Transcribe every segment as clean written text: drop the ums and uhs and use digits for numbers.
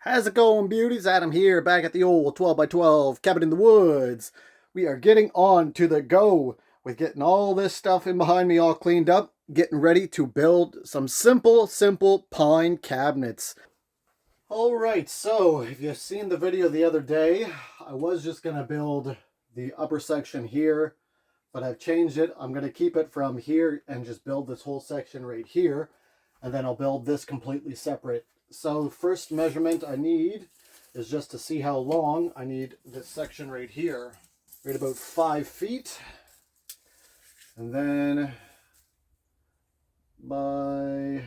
How's it going, beauties? Adam here, back at the old 12x12 cabin in the woods. We are getting on to the go with getting all this stuff in behind me all cleaned up, getting ready to build some simple pine cabinets. Alright, so if you've seen the video the other day, I was just going to build the upper section here, but I've changed it. I'm going to keep it from here and just build this whole section right here, and then I'll build this completely separate. So the first measurement I need is just to see how long I need this section right here. Right about 5 feet. And then by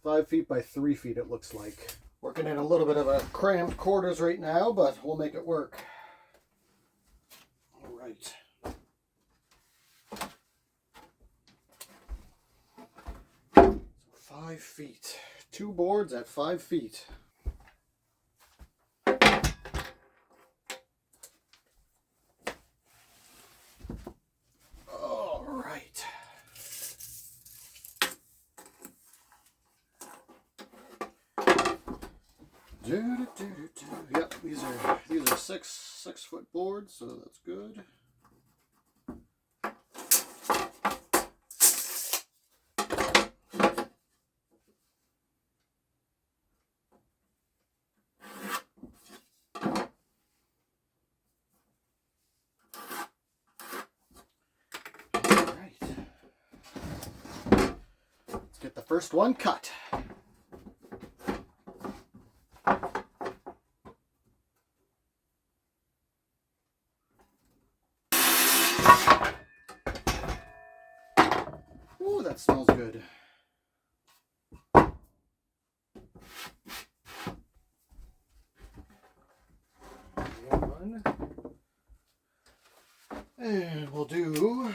5 feet by 3 feet it looks like. Working in a little bit of a cramped quarters right now, but we'll make it work. All right. So 5 feet. 2 boards at 5 feet. All right. Yep, these are six foot boards, so that's good. Get the first one cut. Ooh, that smells good. One. And we'll do 2.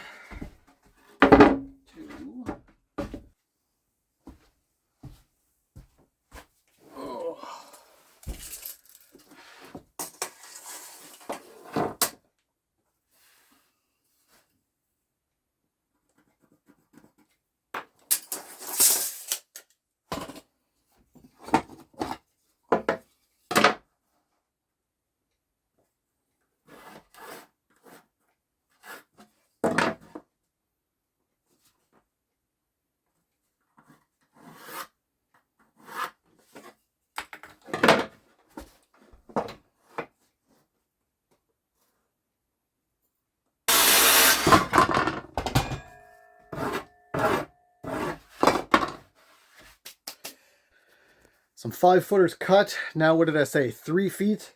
Some 5 footers cut. Now what did I say? 3 feet.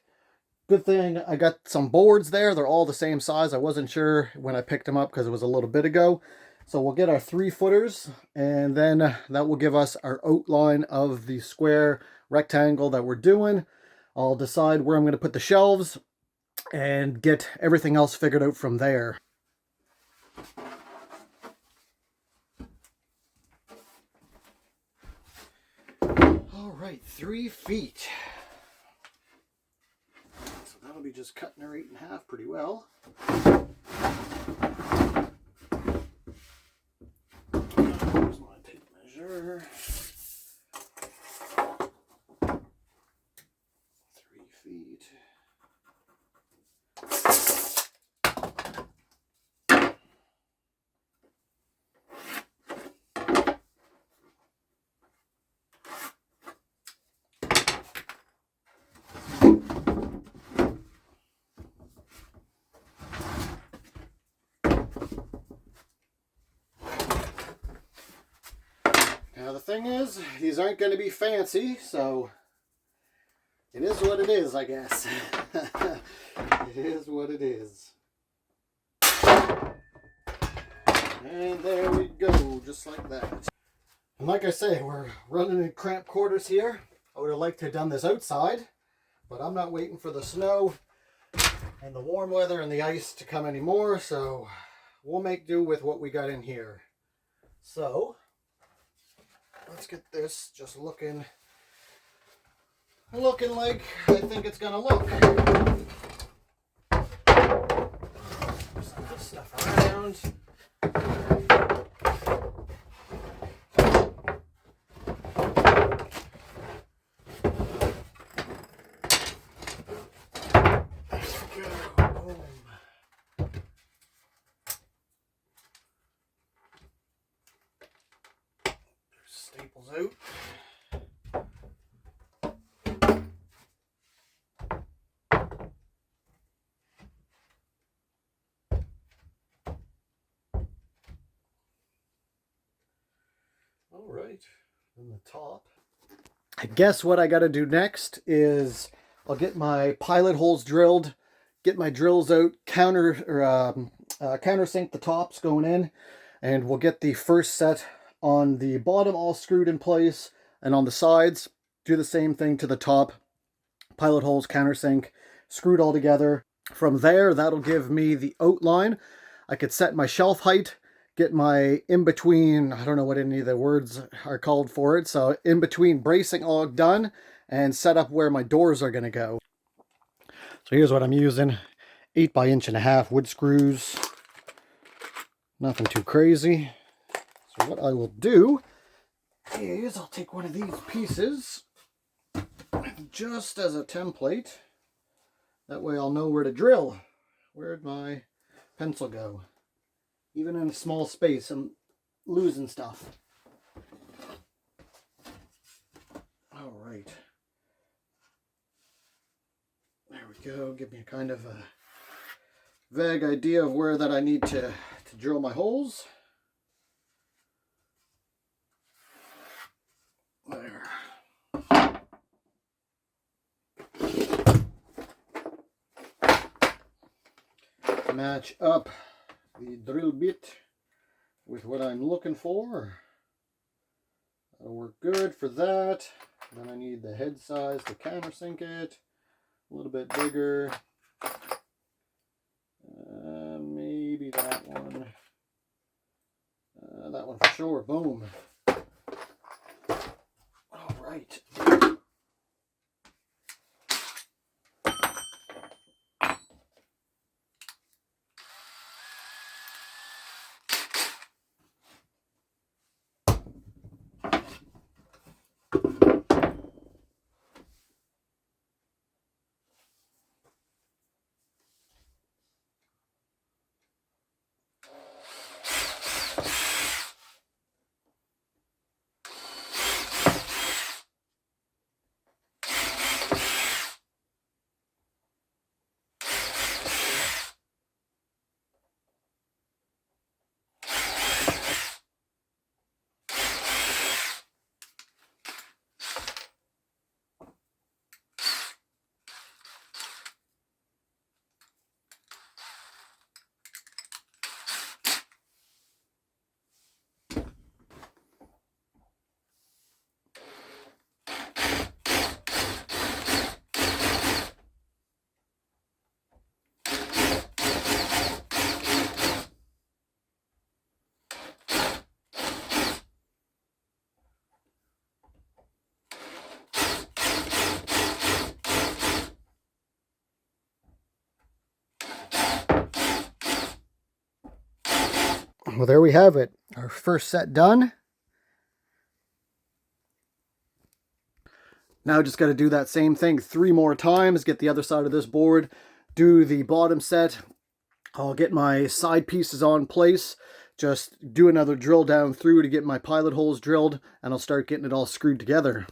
Good thing I got some boards there. They're all the same size. I wasn't sure when I picked them up because it was a little bit ago. So we'll get our 3 footers, and then that will give us our outline of the square rectangle that we're doing. I'll decide where I'm going to put the shelves and get everything else figured out from there. All right, 3 feet. So that'll be just cutting her 8 in half pretty well. Here's my tape measure. 3 feet. Now the thing is, these aren't going to be fancy, so it is what it is, I guess. It is what it is. And there we go, just like that. And like I say, we're running in cramped quarters here. I would have liked to have done this outside, but I'm not waiting for the snow and the warm weather and the ice to come anymore, so we'll make do with what we got in here. So let's get this just looking like I think it's gonna look. Just move this stuff around. All right, then the top. I guess what I got to do next is I'll get my pilot holes drilled, get my drills out, countersink the tops going in, and we'll get the first set on the bottom all screwed in place, and on the sides do the same thing to the top. Pilot holes, countersink, screwed all together. From there, that'll give me the outline. I could set my shelf height, get my in-between, I don't know what any of the words are called for it, so in-between bracing all done, and set up where my doors are going to go. So here's what I'm using. 8 by 1.5 inch wood screws. Nothing too crazy. So what I will do is I'll take one of these pieces just as a template. That way I'll know where to drill. Where'd my pencil go? Even in a small space, I'm losing stuff. All right. There we go. Give me a kind of a vague idea of where that I need to drill my holes. There. Match up the drill bit with what I'm looking for. That'll work good for that. Then I need the head size to countersink it. A little bit bigger. Maybe that one. That one for sure. Boom. All right. Well, there we have it. Our first set done. Now just got to do that same thing 3 more times. Get the other side of this board. Do the bottom set. I'll get my side pieces on place. Just do another drill down through to get my pilot holes drilled. And I'll start getting it all screwed together.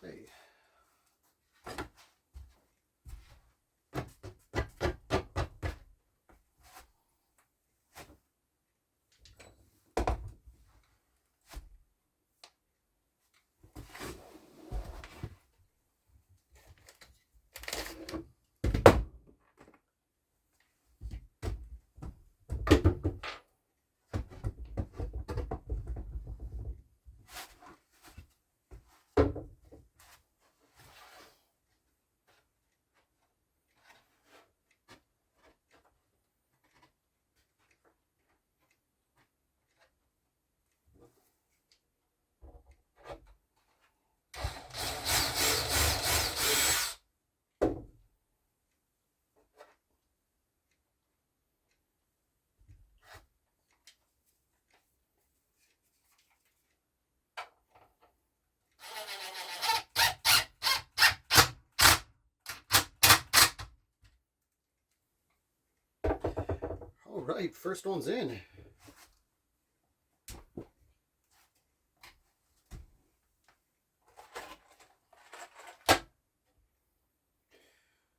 Okay. right, first one's in.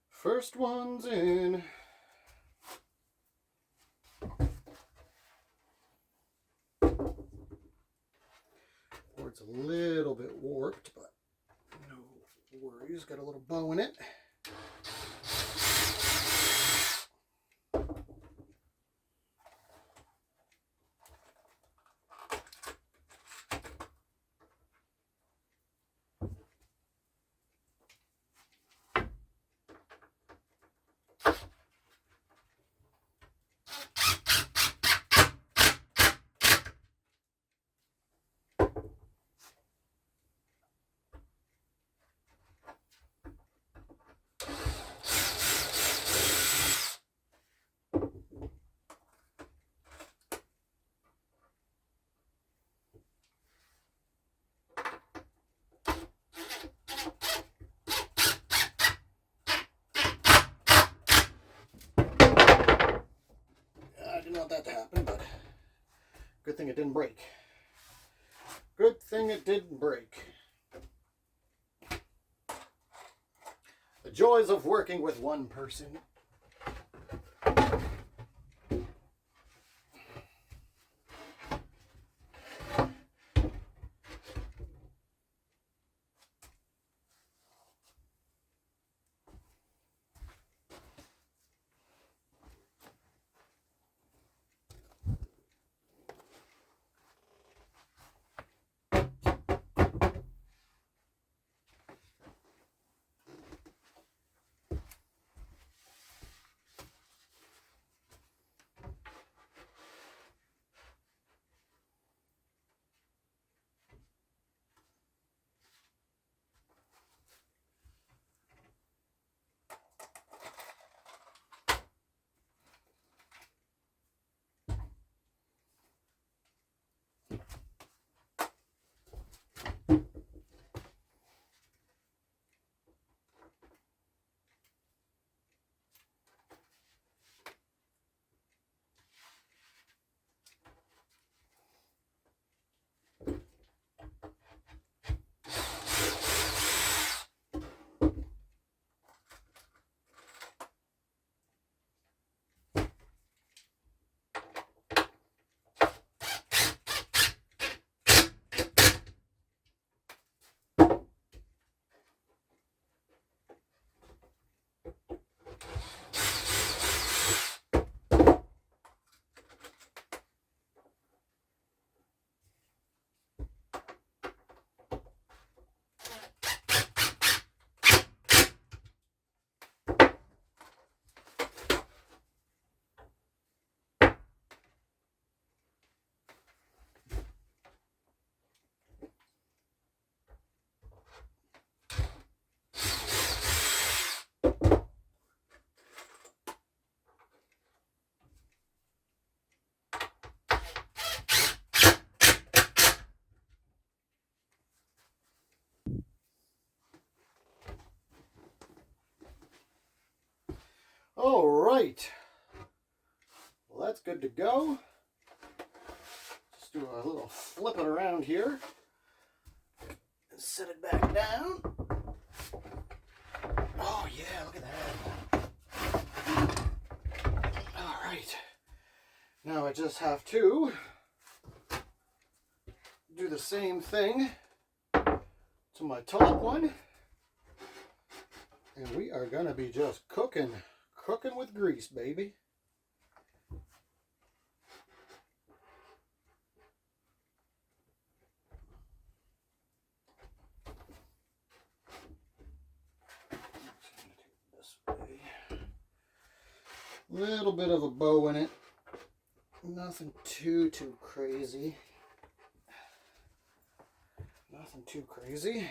First one's in. Board's a little bit warped, but no worries. Got a little bow in it. I didn't want that to happen, but good thing it didn't break. Good thing it didn't break. The joys of working with one person. All right, well, that's good to go. Just do a little flipping around here and set it back down. Oh yeah, look at that. All right, now I just have to do the same thing to my top one, and we are gonna be just cooking with grease, baby. This way. Little bit of a bow in it. Nothing too crazy. Nothing too crazy.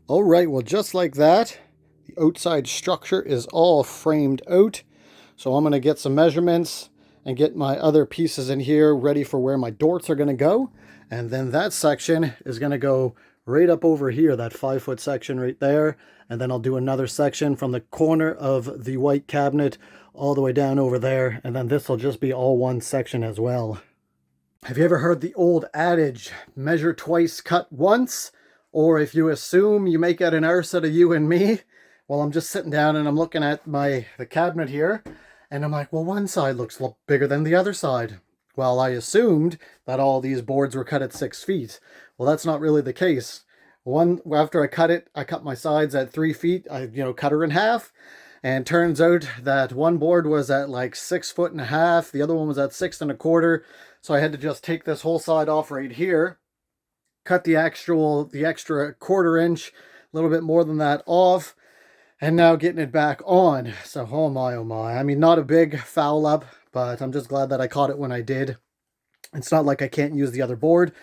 All right, well, just like that, the outside structure is all framed out. So I'm going to get some measurements and get my other pieces in here ready for where my dorts are going to go. And then that section is going to go right up over here, that 5-foot section right there. And then I'll do another section from the corner of the white cabinet all the way down over there. And then this will just be all one section as well. Have you ever heard the old adage, measure twice, cut once? Or if you assume you make it an arse out of you and me? Well, I'm just sitting down and I'm looking at the cabinet here, and I'm like, well, one side looks a lot bigger than the other side. Well, I assumed that all these boards were cut at 6 feet. Well, that's not really the case. After I cut my sides at 3 feet. I cut her in half, and turns out that one board was at like 6.5 feet. The other one was at 6.25 feet. So I had to just take this whole side off right here, cut the extra 1/4 inch, a little bit more than that off, and now getting it back on. So, oh my, oh my. I mean, not a big foul up, but I'm just glad that I caught it when I did. It's not like I can't use the other board.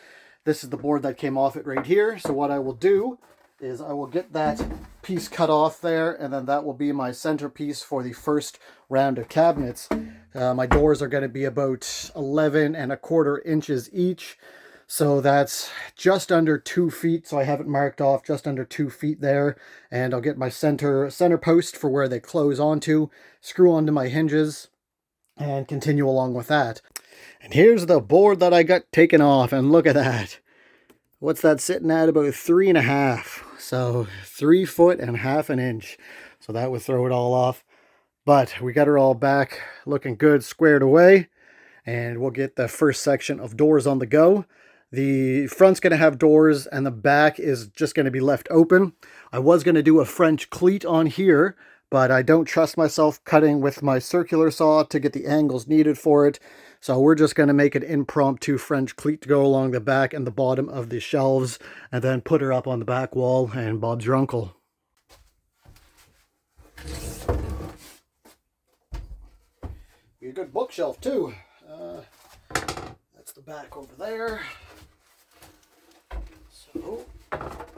This is the board that came off it right here. So what I will do is I will get that piece cut off there, and then that will be my centerpiece for the first round of cabinets. My doors are going to be about 11.25 inches each. So that's just under 2 feet. So I have it marked off just under 2 feet there. And I'll get my center post for where they close onto, screw onto my hinges, and continue along with that. And here's the board that I got taken off. And look at that. What's that sitting at? About 3.5. So 3.5 inches. So that would throw it all off. But we got her all back looking good, squared away. And we'll get the first section of doors on the go. The front's going to have doors and the back is just going to be left open. I was going to do a French cleat on here, but I don't trust myself cutting with my circular saw to get the angles needed for it. So we're just going to make an impromptu French cleat to go along the back and the bottom of the shelves, and then put her up on the back wall, and Bob's your uncle. Be a good bookshelf too. That's the back over there. So alright,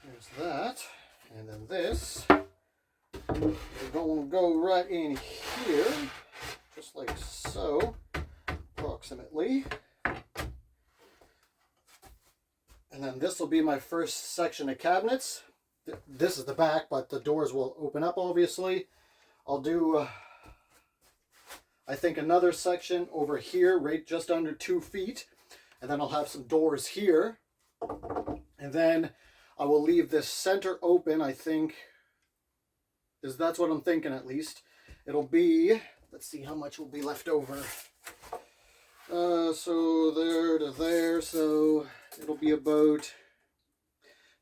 there's that, and then this we're going to go right in here, just like so, approximately. And then this will be my first section of cabinets. This is the back, but the doors will open up, obviously. I'll do, I think, another section over here, right just under 2 feet. And then I'll have some doors here. And then I will leave this center open, I think. That's what I'm thinking, at least. It'll be, let's see how much will be left over. So there to there, so it'll be about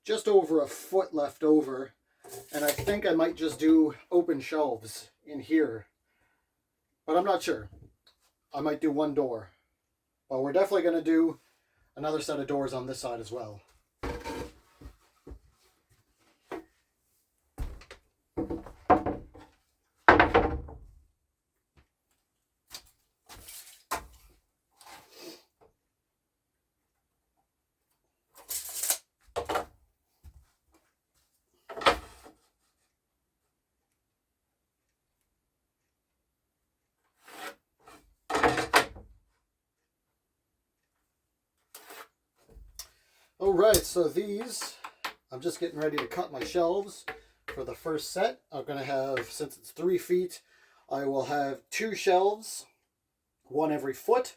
just over 1 foot left over. And I think I might just do open shelves in here, but I'm not sure. I might do one door, but we're definitely going to do another set of doors on this side as well. Alright, so these, I'm just getting ready to cut my shelves for the first set. I'm going to have, since it's 3 feet, I will have 2 shelves, one every foot.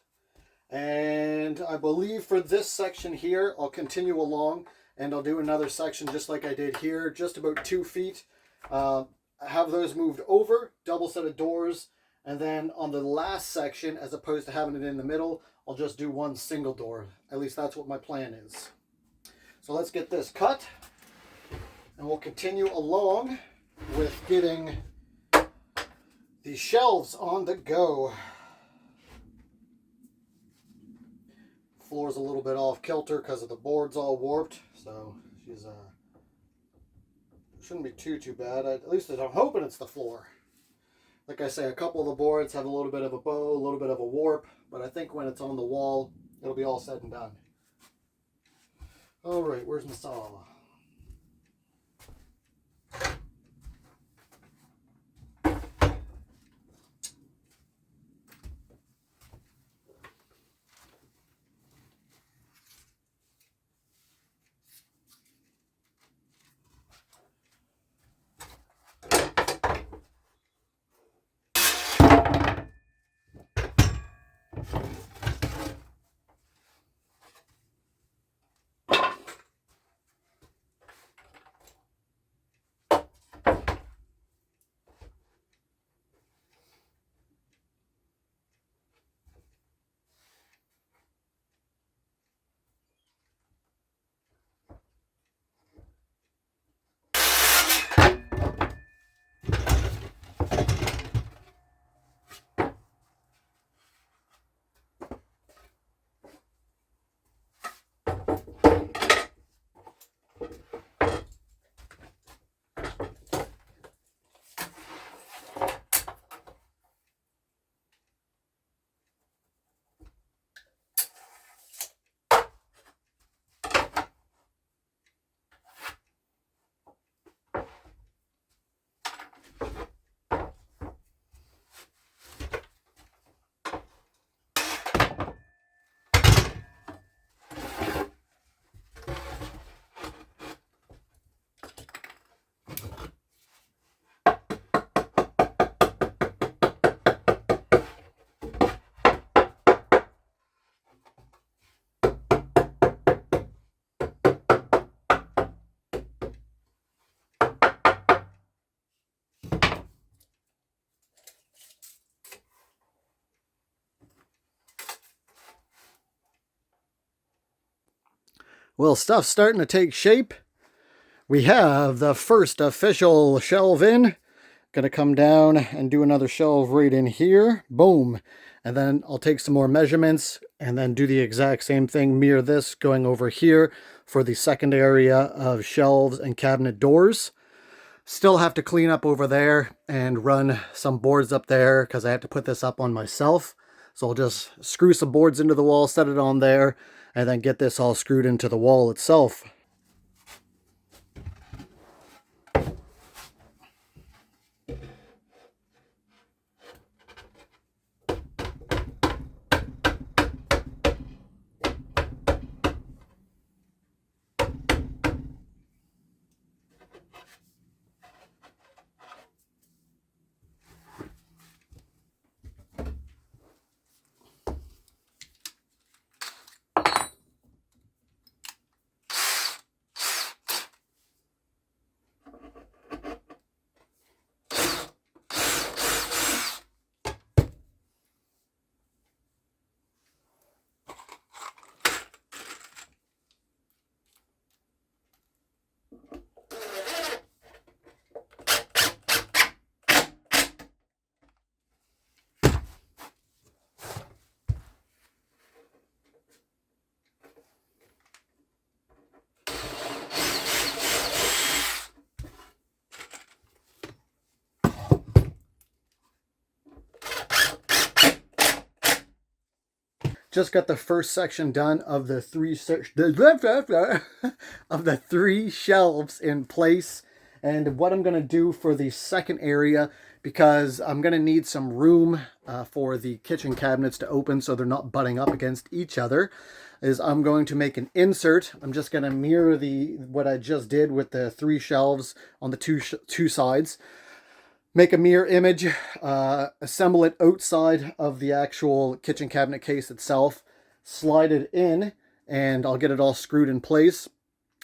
And I believe for this section here, I'll continue along and I'll do another section just like I did here, just about 2 feet. Have those moved over, double set of doors, and then on the last section, as opposed to having it in the middle, I'll just do one single door. At least that's what my plan is. So let's get this cut, and we'll continue along with getting the shelves on the go. Floor's a little bit off kilter because of the board's all warped, so she's shouldn't be too bad. At least I'm hoping it's the floor. Like I say, a couple of the boards have a little bit of a bow, a little bit of a warp, but I think when it's on the wall, it'll be all said and done. All right, where's my saw? Well, stuff's starting to take shape. We have the first official shelve in. Gonna come down and do another shelve right in here. Boom. And then I'll take some more measurements and then do the exact same thing. Mirror this going over here for the second area of shelves and cabinet doors. Still have to clean up over there and run some boards up there because I have to put this up on myself. So I'll just screw some boards into the wall, set it on there, and then get this all screwed into the wall itself. Just got the first section done of the three shelves in place. And what I'm going to do for the second area, because I'm going to need some room for the kitchen cabinets to open so they're not butting up against each other, is I'm going to make an insert. I'm just going to mirror what I just did with the three shelves on the two sides. Make a mirror image, assemble it outside of the actual kitchen cabinet case itself, slide it in, and I'll get it all screwed in place.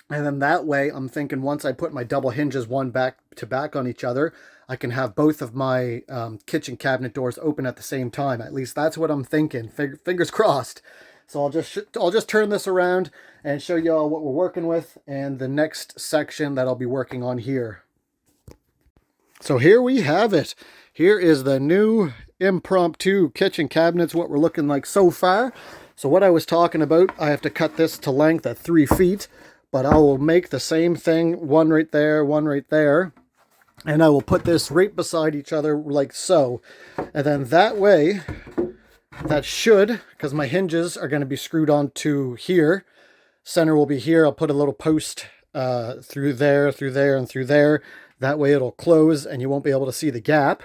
And then that way, I'm thinking once I put my double hinges one back to back on each other, I can have both of my kitchen cabinet doors open at the same time. At least that's what I'm thinking. Fingers crossed. So I'll just turn this around and show you all what we're working with and the next section that I'll be working on here. So here we have it. Here is the new impromptu kitchen cabinets, what we're looking like so far. So what I was talking about, I have to cut this to length at 3 feet, but I will make the same thing, one right there, one right there. And I will put this right beside each other like so. And then that way, that should, because my hinges are going to be screwed onto here. Center will be here. I'll put a little post through there, and through there. That way it'll close and you won't be able to see the gap.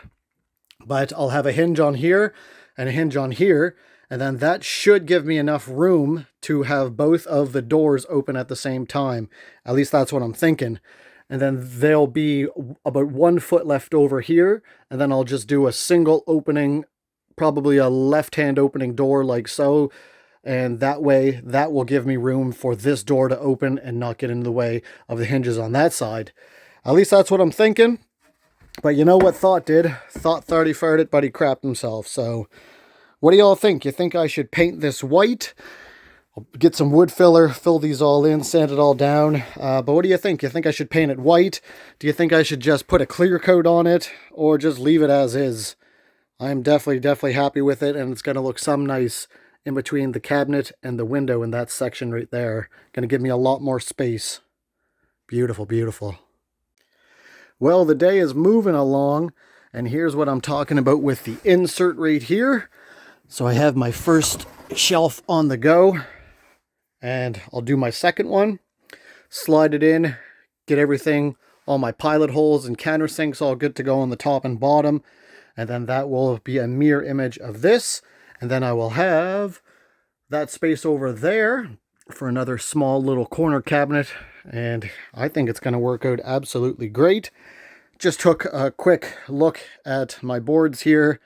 But I'll have a hinge on here and a hinge on here. And then that should give me enough room to have both of the doors open at the same time. At least that's what I'm thinking. And then there'll be about 1 foot left over here. And then I'll just do a single opening, probably a left-hand opening door like so. And that way, that will give me room for this door to open and not get in the way of the hinges on that side. At least that's what I'm thinking. But you know what Thought did? Thought he farted, but he crapped himself. So what do y'all think? You think I should paint this white? I'll get some wood filler, fill these all in, sand it all down. But what do you think? You think I should paint it white? Do you think I should just put a clear coat on it? Or just leave it as is? I'm definitely happy with it, and it's going to look some nice in between the cabinet and the window in that section right there. Going to give me a lot more space. Beautiful, beautiful. Well, the day is moving along, and here's what I'm talking about with the insert right here. So I have my first shelf on the go, and I'll do my second one. Slide it in, get everything, all my pilot holes and countersinks all good to go on the top and bottom. And then that will be a mirror image of this. And then I will have that space over there for another small little corner cabinet. And I think it's going to work out absolutely great. Just took a quick look at my boards here.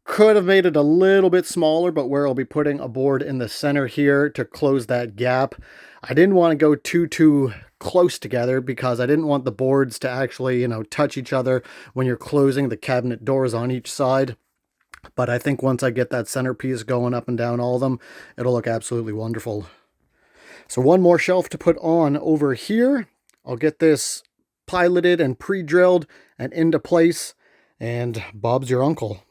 Could have made it a little bit smaller, but where I'll be putting a board in the center here to close that gap. I didn't want to go too close together because I didn't want the boards to actually, touch each other when you're closing the cabinet doors on each side. But I think once I get that centerpiece going up and down all of them, it'll look absolutely wonderful. So one more shelf to put on over here. I'll get this piloted and pre-drilled and into place, and Bob's your uncle.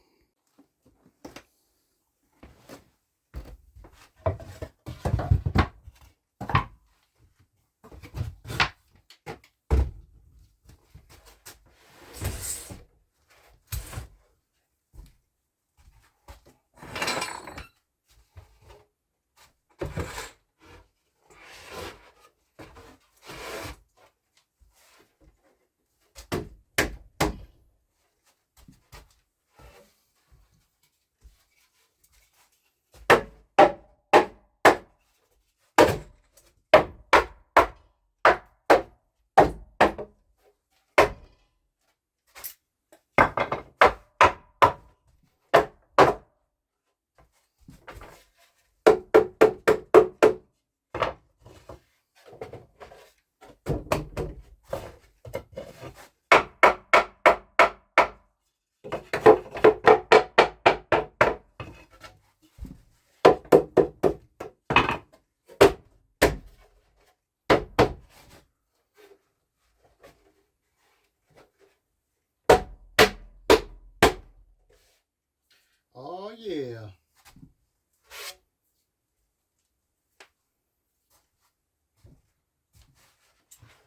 Oh yeah.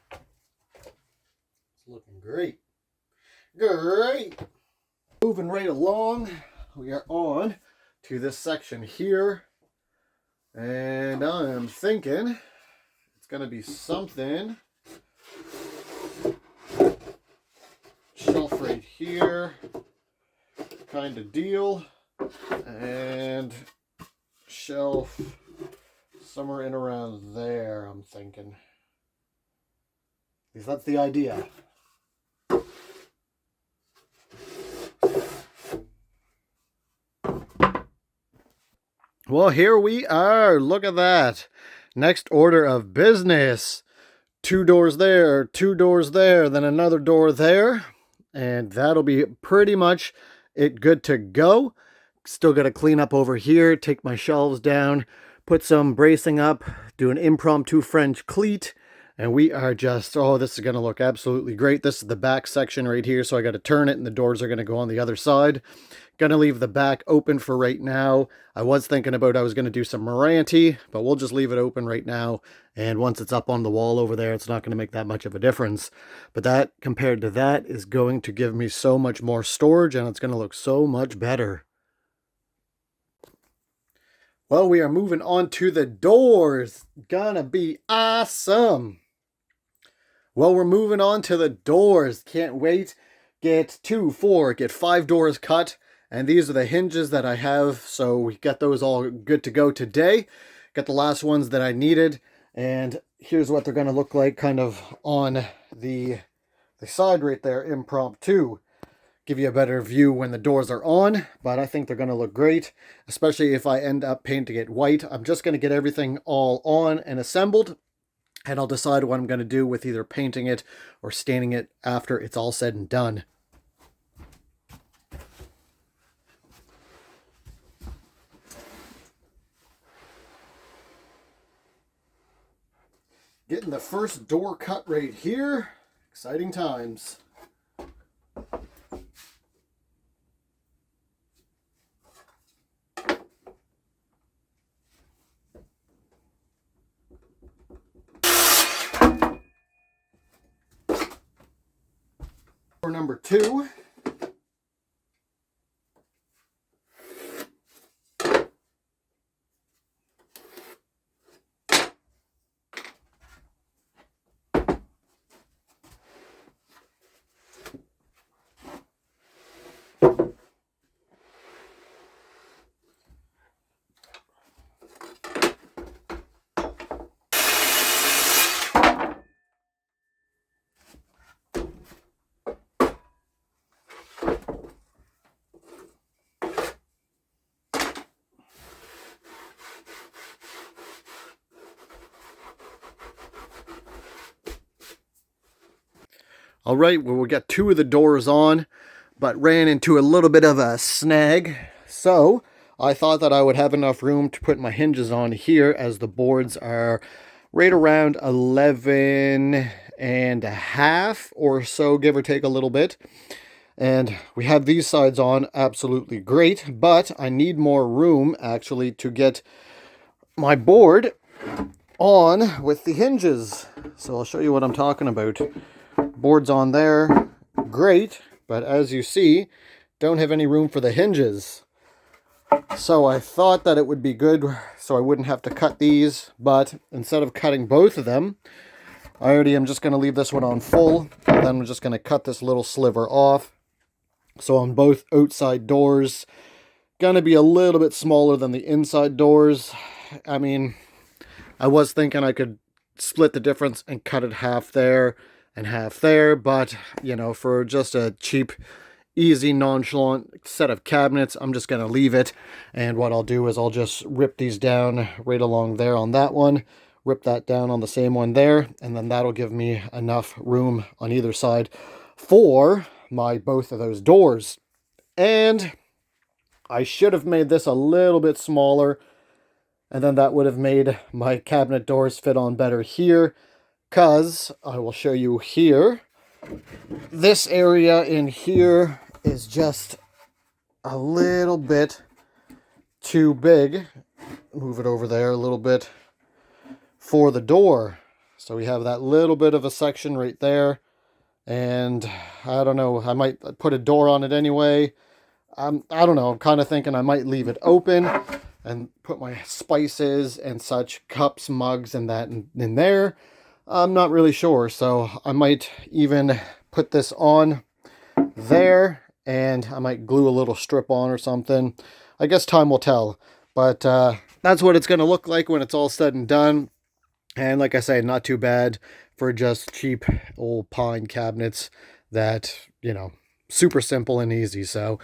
It's looking great. Great. Moving right along, we are on to this section here. And I am thinking it's going to be something. Shelf right here kind of deal. And shelf somewhere in around there, I'm thinking. At least that's the idea. Well, here we are. Look at that. Next order of business. 2 doors there, 2 doors there, then another door there. And that'll be pretty much it, good to go. Still got to clean up over here, take my shelves down, put some bracing up, do an impromptu French cleat, and we are just, oh, this is going to look absolutely great. This is the back section right here, so I got to turn it, and the doors are going to go on the other side. Going to leave the back open for right now. I was thinking about I was going to do some Moranti, but we'll just leave it open right now, and once it's up on the wall over there, it's not going to make that much of a difference. But that, compared to that, is going to give me so much more storage, and it's going to look so much better. Well, we are moving on to the doors. Gonna be awesome. Well, we're moving on to the doors. Can't wait. Get 2, 4, get 5 doors cut. And these are the hinges that I have. So we got those all good to go today. Got the last ones that I needed. And here's what they're going to look like kind of on the side right there, impromptu. Give you a better view when the doors are on, but I think they're going to look great, especially if I end up painting it white. I'm just going to get everything all on and assembled, and I'll decide what I'm going to do with either painting it or staining it after it's all said and done. Getting the first door cut right here. Exciting times. For number 2. All right, well, we got 2 of the doors on, but ran into a little bit of a snag. So I thought that I would have enough room to put my hinges on here, as the boards are right around 11 and a half or so, give or take a little bit. And we have these sides on absolutely great, but I need more room actually to get my board on with the hinges. So I'll show you what I'm talking about. Boards on there, great, but as you see, don't have any room for the hinges. So I thought that it would be good so I wouldn't have to cut these, but instead of cutting both of them, I already am just going to leave this one on full, and then I'm just going to cut this little sliver off. So on both outside doors, going to be a little bit smaller than the inside doors. I mean, I was thinking I could split the difference and cut it half there and half there, but you know, for just a cheap, easy, nonchalant set of cabinets, I'm just going to leave it. And what I'll do is I'll just rip these down right along there on that one, rip that down on the same one there, and then that'll give me enough room on either side for my both of those doors. And I should have made this a little bit smaller, and then that would have made my cabinet doors fit on better here. Because I will show you here, this area in here is just a little bit too big. Move it over there a little bit for the door. So we have that little bit of a section right there. And I don't know, I might put a door on it anyway. I don't know, I'm kind of thinking I might leave it open and put my spices and such, cups, mugs, and that in there. I'm not really sure, so I might even put this on there, and I might glue a little strip on or something. I guess time will tell, but that's what it's going to look like when it's all said and done. And like I say, not too bad for just cheap old pine cabinets that, you know, super simple and easy. So,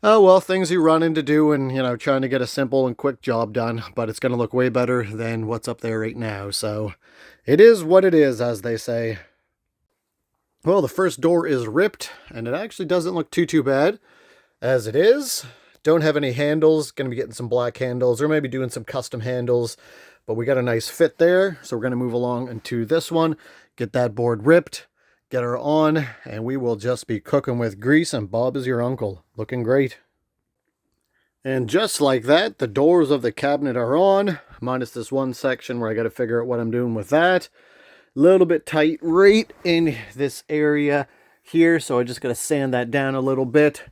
oh well, things you run into doing, you know, trying to get a simple and quick job done, but it's going to look way better than what's up there right now. So it is what it is, as they say. Well, the first door is ripped, and it actually doesn't look too bad as it is. Don't have any handles. Going to be getting some black handles, or maybe doing some custom handles, but we got a nice fit there. So we're going to move along into this one, get that board ripped, get her on, and we will just be cooking with grease, and Bob is your uncle. Looking great. And just like that, the doors of the cabinet are on, minus this one section where I got to figure out what I'm doing with that. A little bit tight right in this area here, so I just got to sand that down a little bit.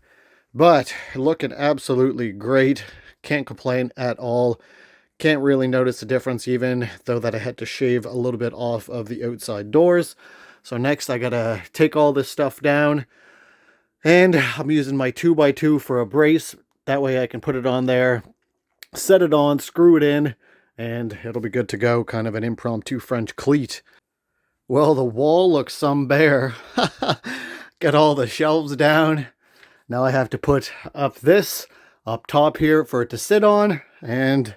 But looking absolutely great. Can't complain at all. Can't really notice a difference, even though that I had to shave a little bit off of the outside doors. So next I gotta take all this stuff down, and I'm using my 2x2 for a brace. That way I can put it on there, set it on, screw it in, and it'll be good to go. Kind of an impromptu French cleat. Well, the wall looks some bare. Got all the shelves down. Now I have to put up this up top here for it to sit on, and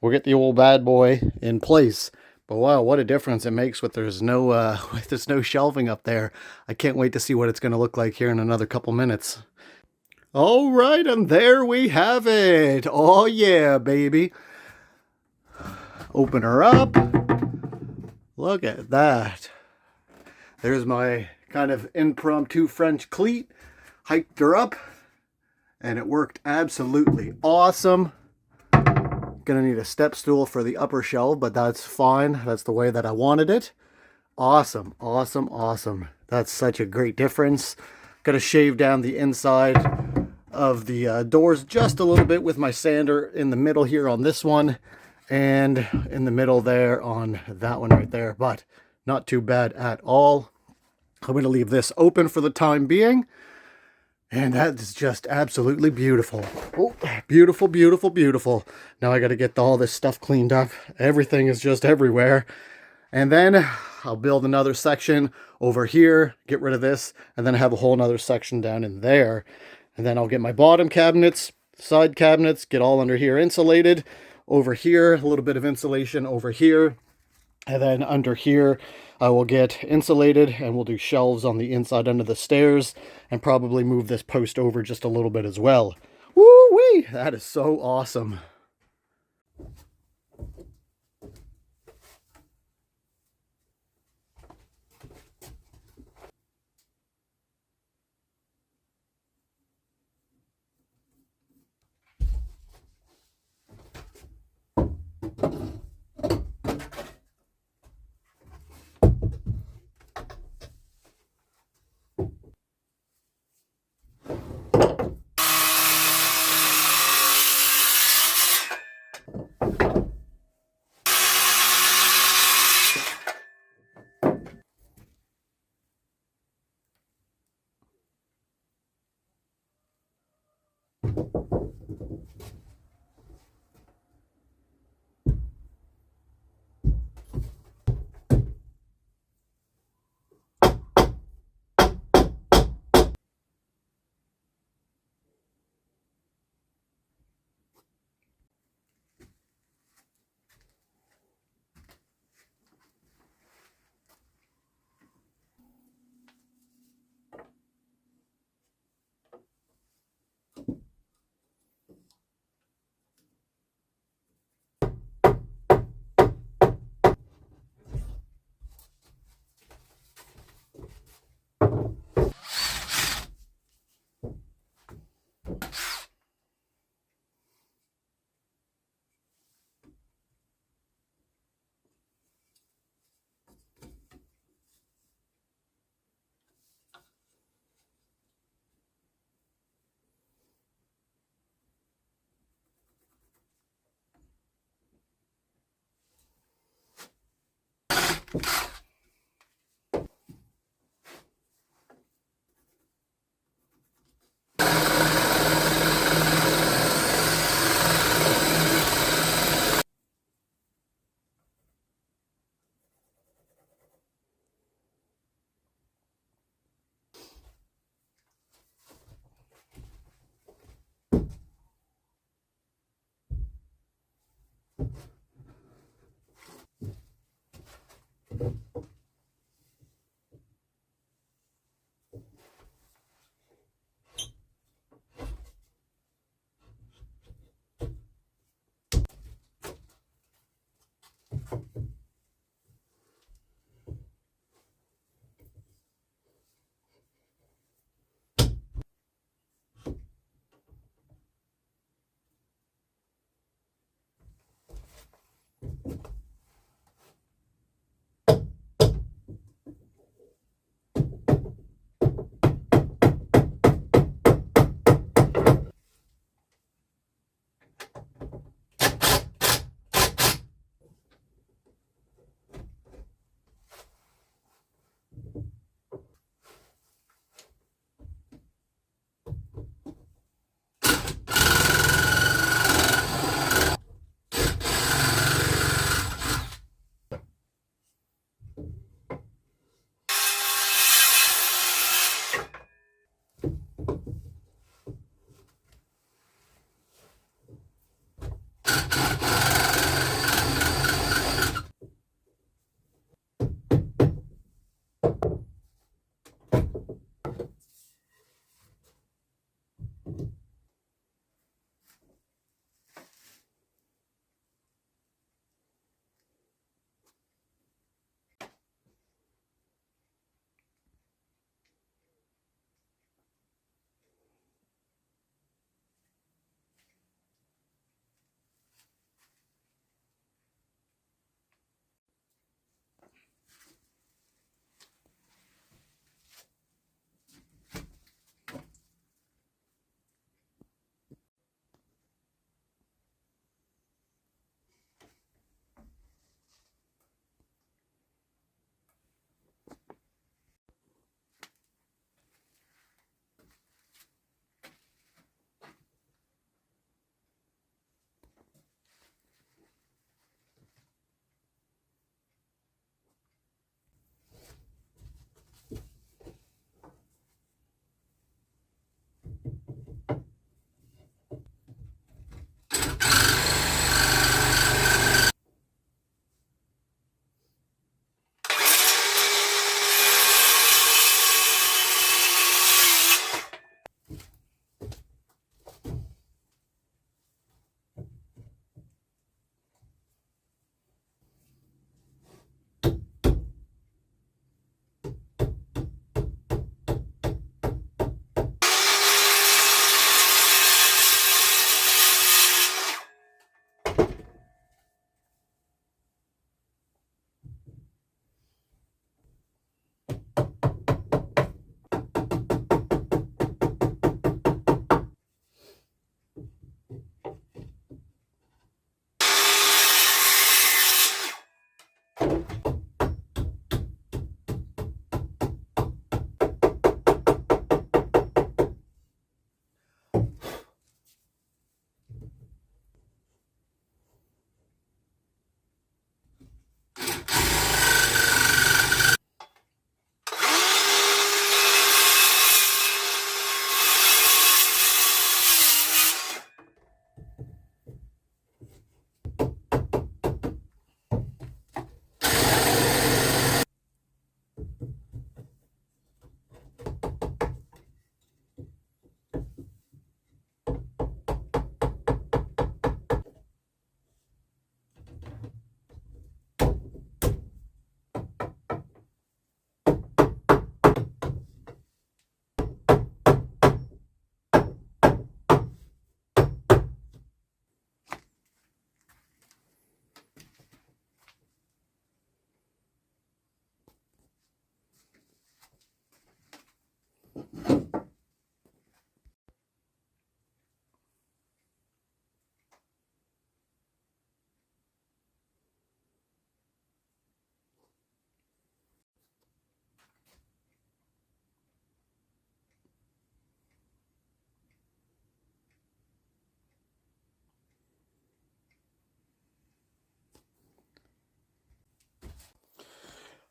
we'll get the old bad boy in place. But wow, what a difference it makes with there's no shelving up there. I can't wait to see what it's going to look like here in another couple minutes. All right, and there we have it. Oh yeah, baby. Open her up. Look at that. There's my kind of impromptu French cleat. Hiked her up, and it worked absolutely awesome. Gonna need a step stool for the upper shelf, but that's fine. That's the way that I wanted it. Awesome, awesome, awesome. That's such a great difference. Gotta shave down the inside of the doors just a little bit with my sander in the middle here on this one, and in the middle there on that one right there, but not too bad at all. I'm gonna leave this open for the time being. And that is just absolutely beautiful. Oh, beautiful, beautiful, beautiful. Now I got to get all this stuff cleaned up. Everything is just everywhere. And then I'll build another section over here, get rid of this, and then have a whole nother section down in there. And then I'll get my bottom cabinets, side cabinets, get all under here insulated. Over here, a little bit of insulation over here. And then under here, I will get insulated, and we'll do shelves on the inside under the stairs, and probably move this post over just a little bit as well. Woo-wee! That is so awesome.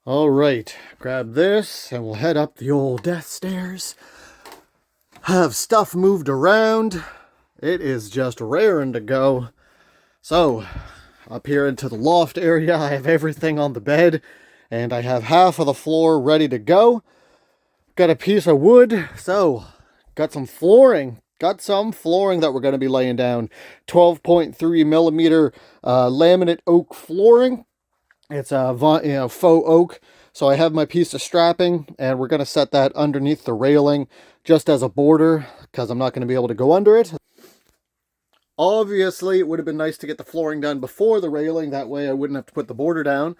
All right, grab this and we'll head up the old death stairs. Have stuff moved around. It is just raring to go. So, up here into the loft area, I have everything on the bed, and I have half of the floor ready to go. Got a piece of wood, so got some flooring. Got some flooring that we're going to be laying down. 12.3 millimeter laminate oak flooring. It's a faux oak. So I have my piece of strapping, and we're going to set that underneath the railing just as a border, because I'm not going to be able to go under it. Obviously, it would have been nice to get the flooring done before the railing. That way I wouldn't have to put the border down.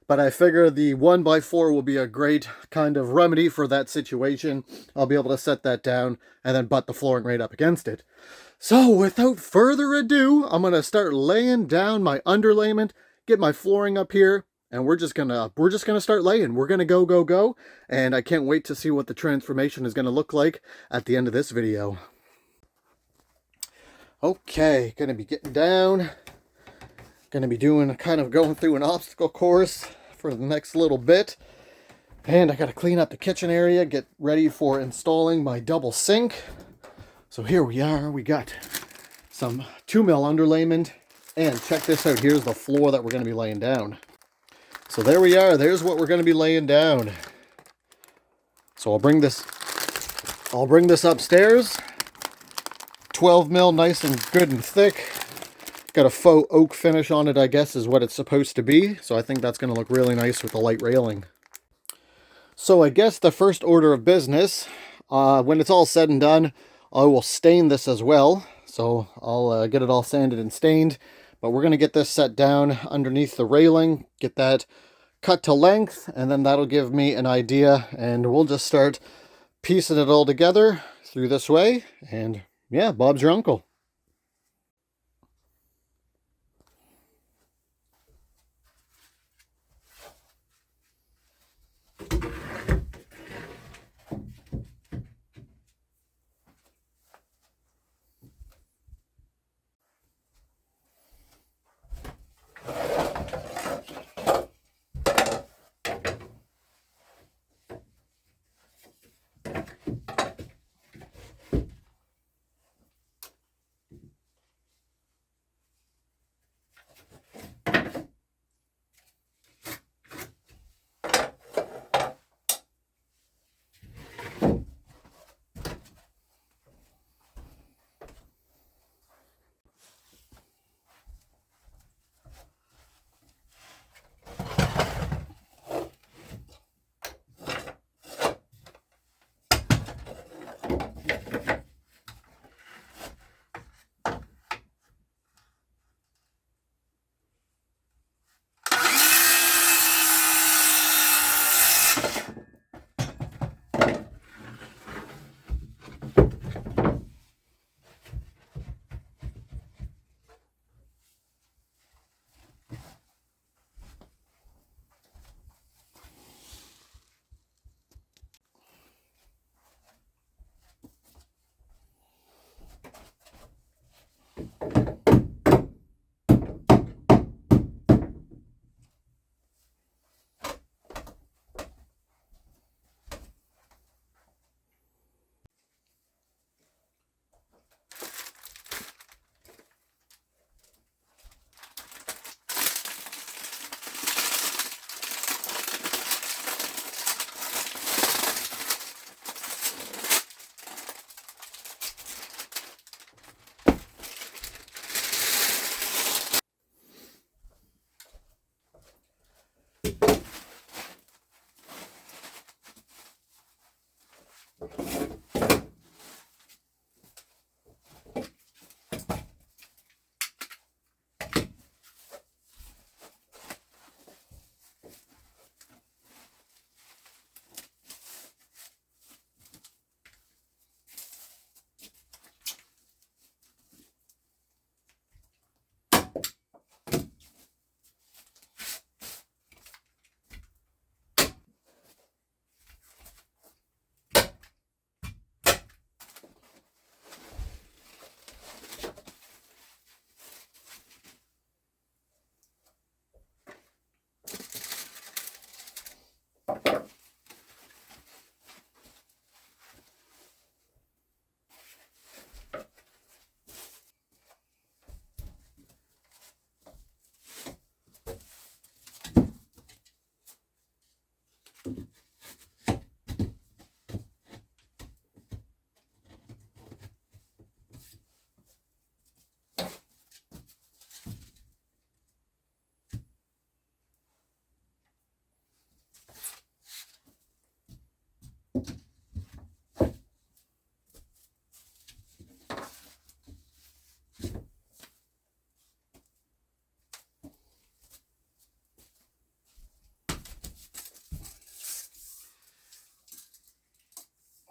But I figure the 1x4 will be a great kind of remedy for that situation. I'll be able to set that down and then butt the flooring right up against it. So without further ado, I'm going to start laying down my underlayment, get my flooring up here, and we're just gonna start laying. We're gonna go, and I can't wait to see what the transformation is gonna look like at the end of this video. Okay, gonna be getting down. Gonna be doing going through an obstacle course for the next little bit. And I gotta clean up the kitchen area, get ready for installing my double sink. So here we are, we got some 2mm underlayment. And check this out, here's the floor that we're gonna be laying down. So there we are, there's what we're gonna be laying down. So I'll bring this upstairs. 12mm, nice and good and thick. Got a faux oak finish on it, I guess, is what it's supposed to be. So I think that's going to look really nice with the light railing. So I guess the first order of business, when it's all said and done, I will stain this as well. So I'll get it all sanded and stained. But we're going to get this set down underneath the railing, get that cut to length, and then that'll give me an idea. And we'll just start piecing it all together through this way. And yeah, Bob's your uncle.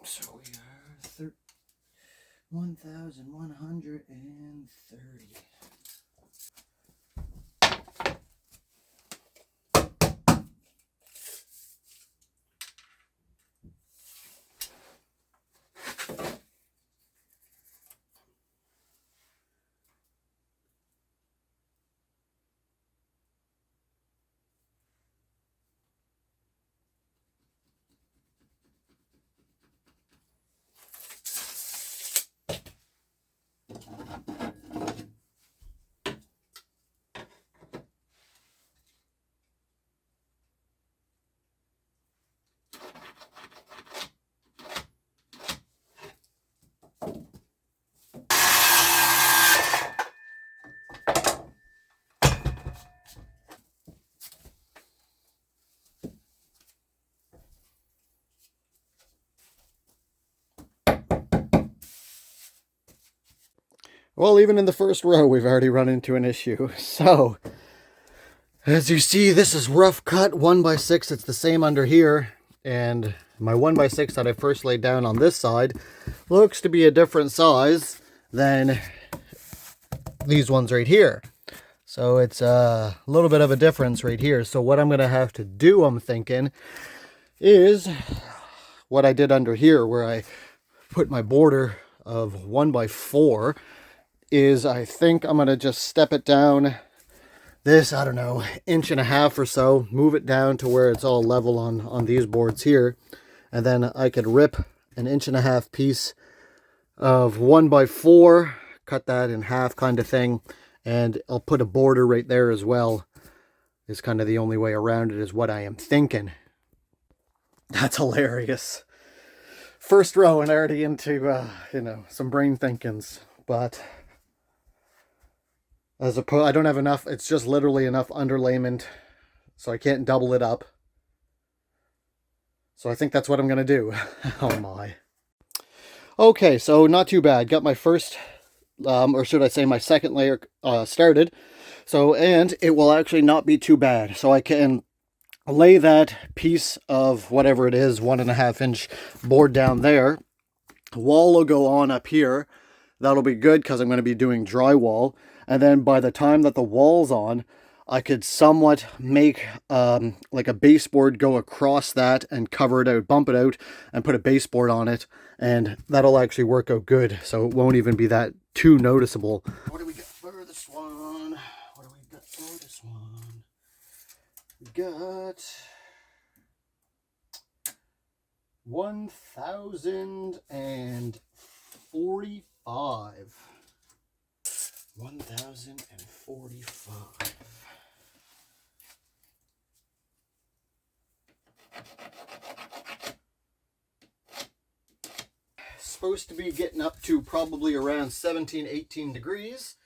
So we are 1,130. Well, even in the first row, we've already run into an issue. So, as you see, this is rough cut 1x6. It's the same under here. And my 1x6 that I first laid down on this side looks to be a different size than these ones right here. So it's a little bit of a difference right here. So what I'm going to have to do, I'm thinking, is what I did under here, where I put my border of 1x4, is I think I'm going to just step it down this, I don't know, 1.5 inches or so, move it down to where it's all level on these boards here, and then I could rip an 1.5 inch piece of 1x4, cut that in half kind of thing, and I'll put a border right there as well. Is kind of the only way around it, is what I am thinking. That's hilarious. First row and already into, you know, some brain thinkings, but as opposed, I don't have enough, it's just literally enough underlayment, so I can't double it up. So I think that's what I'm going to do. Oh my. Okay, so not too bad. Got my first, or should I say my second layer started. So, and it will actually not be too bad. So I can lay that piece of whatever it is, 1.5 inch board down there. Wall will go on up here. That'll be good because I'm going to be doing drywall. And then by the time that the wall's on, I could somewhat make like a baseboard go across that and cover it out, bump it out, and put a baseboard on it. And that'll actually work out good. So it won't even be that too noticeable. What do we got for this one? What do we got for this one? We got 1,045. 1,045. Supposed to be getting up to probably around 17, 18 degrees.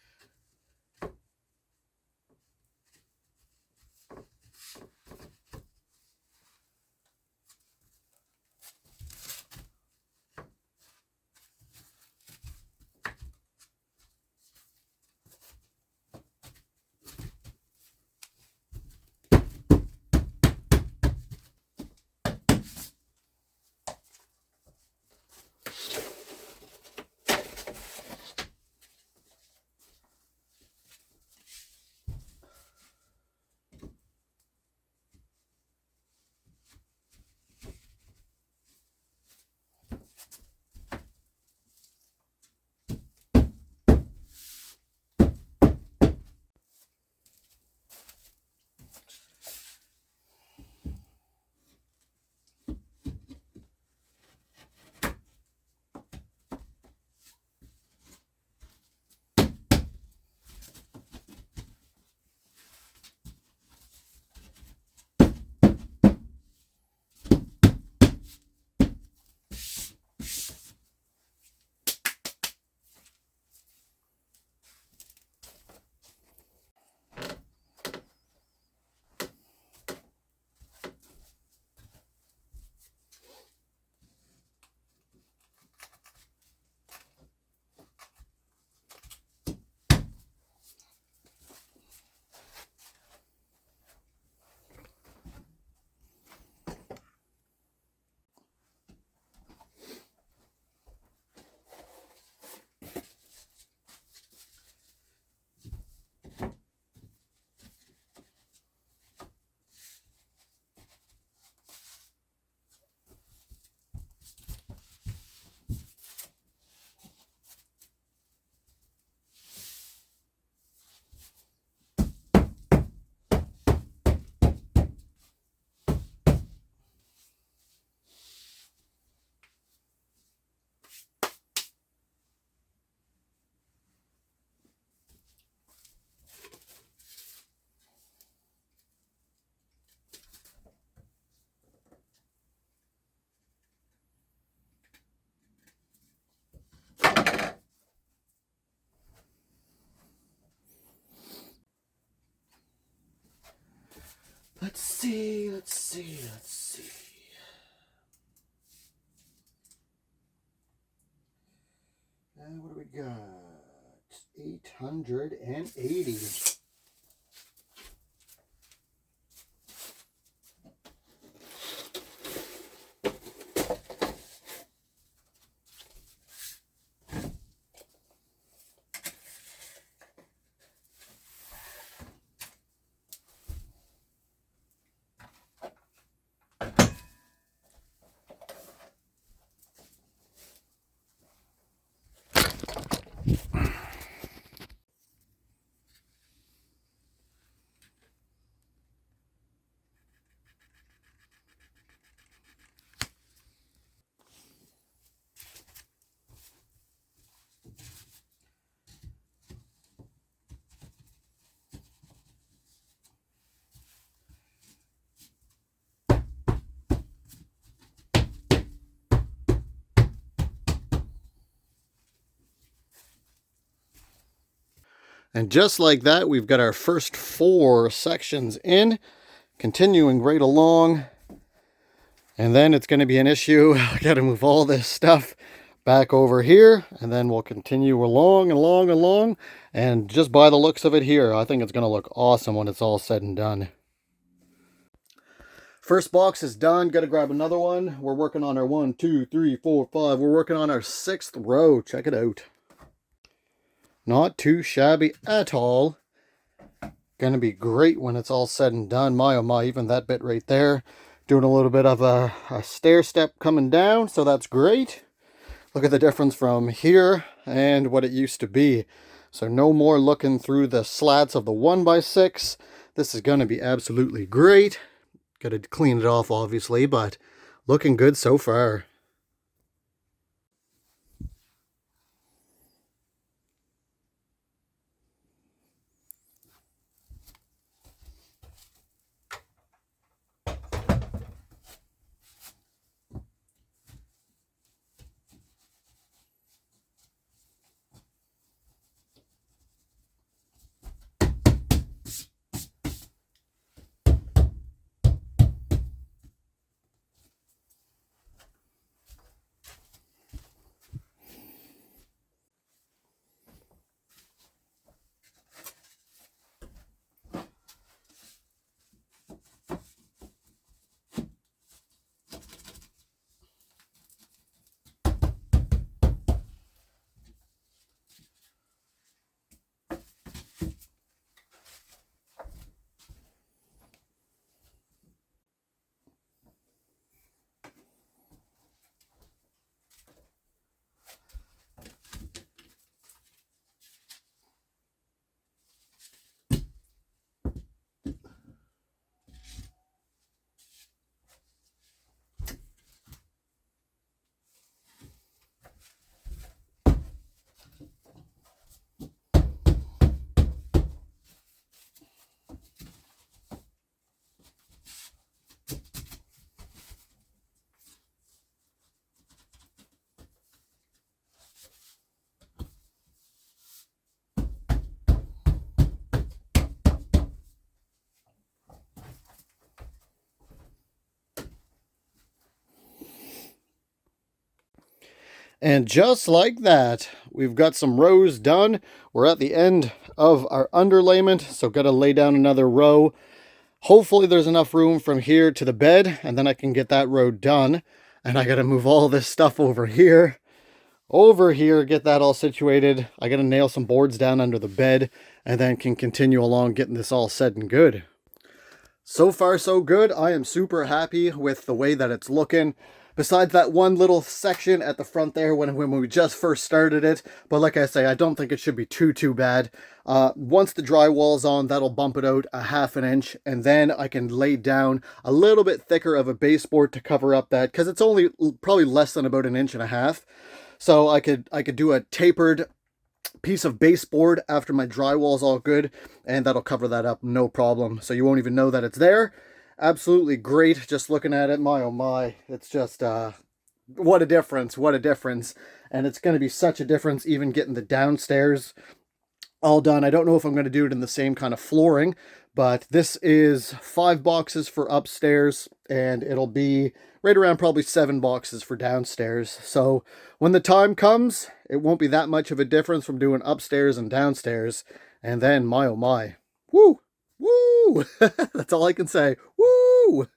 Let's see, let's see, let's see. And what do we got? 880. And just like that, we've got our first 4 sections in, continuing right along. And then it's going to be an issue. I got to move all this stuff back over here, and then we'll continue along. And just by the looks of it here, I think it's going to look awesome when it's all said and done. First box is done. Got to grab another one. We're working on our 1, 2, 3, 4, 5. We're working on our 6th row. Check it out. Not too shabby at all. Gonna be great when it's all said and done. My oh my, even that bit right there. Doing a little bit of a stair step coming down, so that's great. Look at the difference from here and what it used to be. So no more looking through the slats of the 1x6. This is gonna be absolutely great. Gotta clean it off obviously, but looking good so far. And just like that, we've got some rows done. We're at the end of our underlayment, so got to lay down another row. Hopefully there's enough room from here to the bed, and then I can get that row done. And I got to move all this stuff over here, get that all situated. I got to nail some boards down under the bed, and then can continue along getting this all set and good. So far, so good. I am super happy with the way that it's looking. Besides that one little section at the front there when we just first started it. But like I say, I don't think it should be too bad. Once the drywall's on, that'll bump it out a 1/2 inch. And then I can lay down a little bit thicker of a baseboard to cover up that. Because it's only probably less than about 1.5 inches. So I could do a tapered piece of baseboard after my drywall's all good. And that'll cover that up, no problem. So you won't even know that it's there. Absolutely great. Just looking at it, my oh my, it's just what a difference, and it's going to be such a difference even getting the downstairs all done. I don't know if I'm going to do it in the same kind of flooring, But this is 5 boxes for upstairs, and it'll be right around probably 7 boxes for downstairs. So when the time comes, it won't be that much of a difference from doing upstairs and downstairs. And then, my oh my, woo, woo, that's all I can say, woo.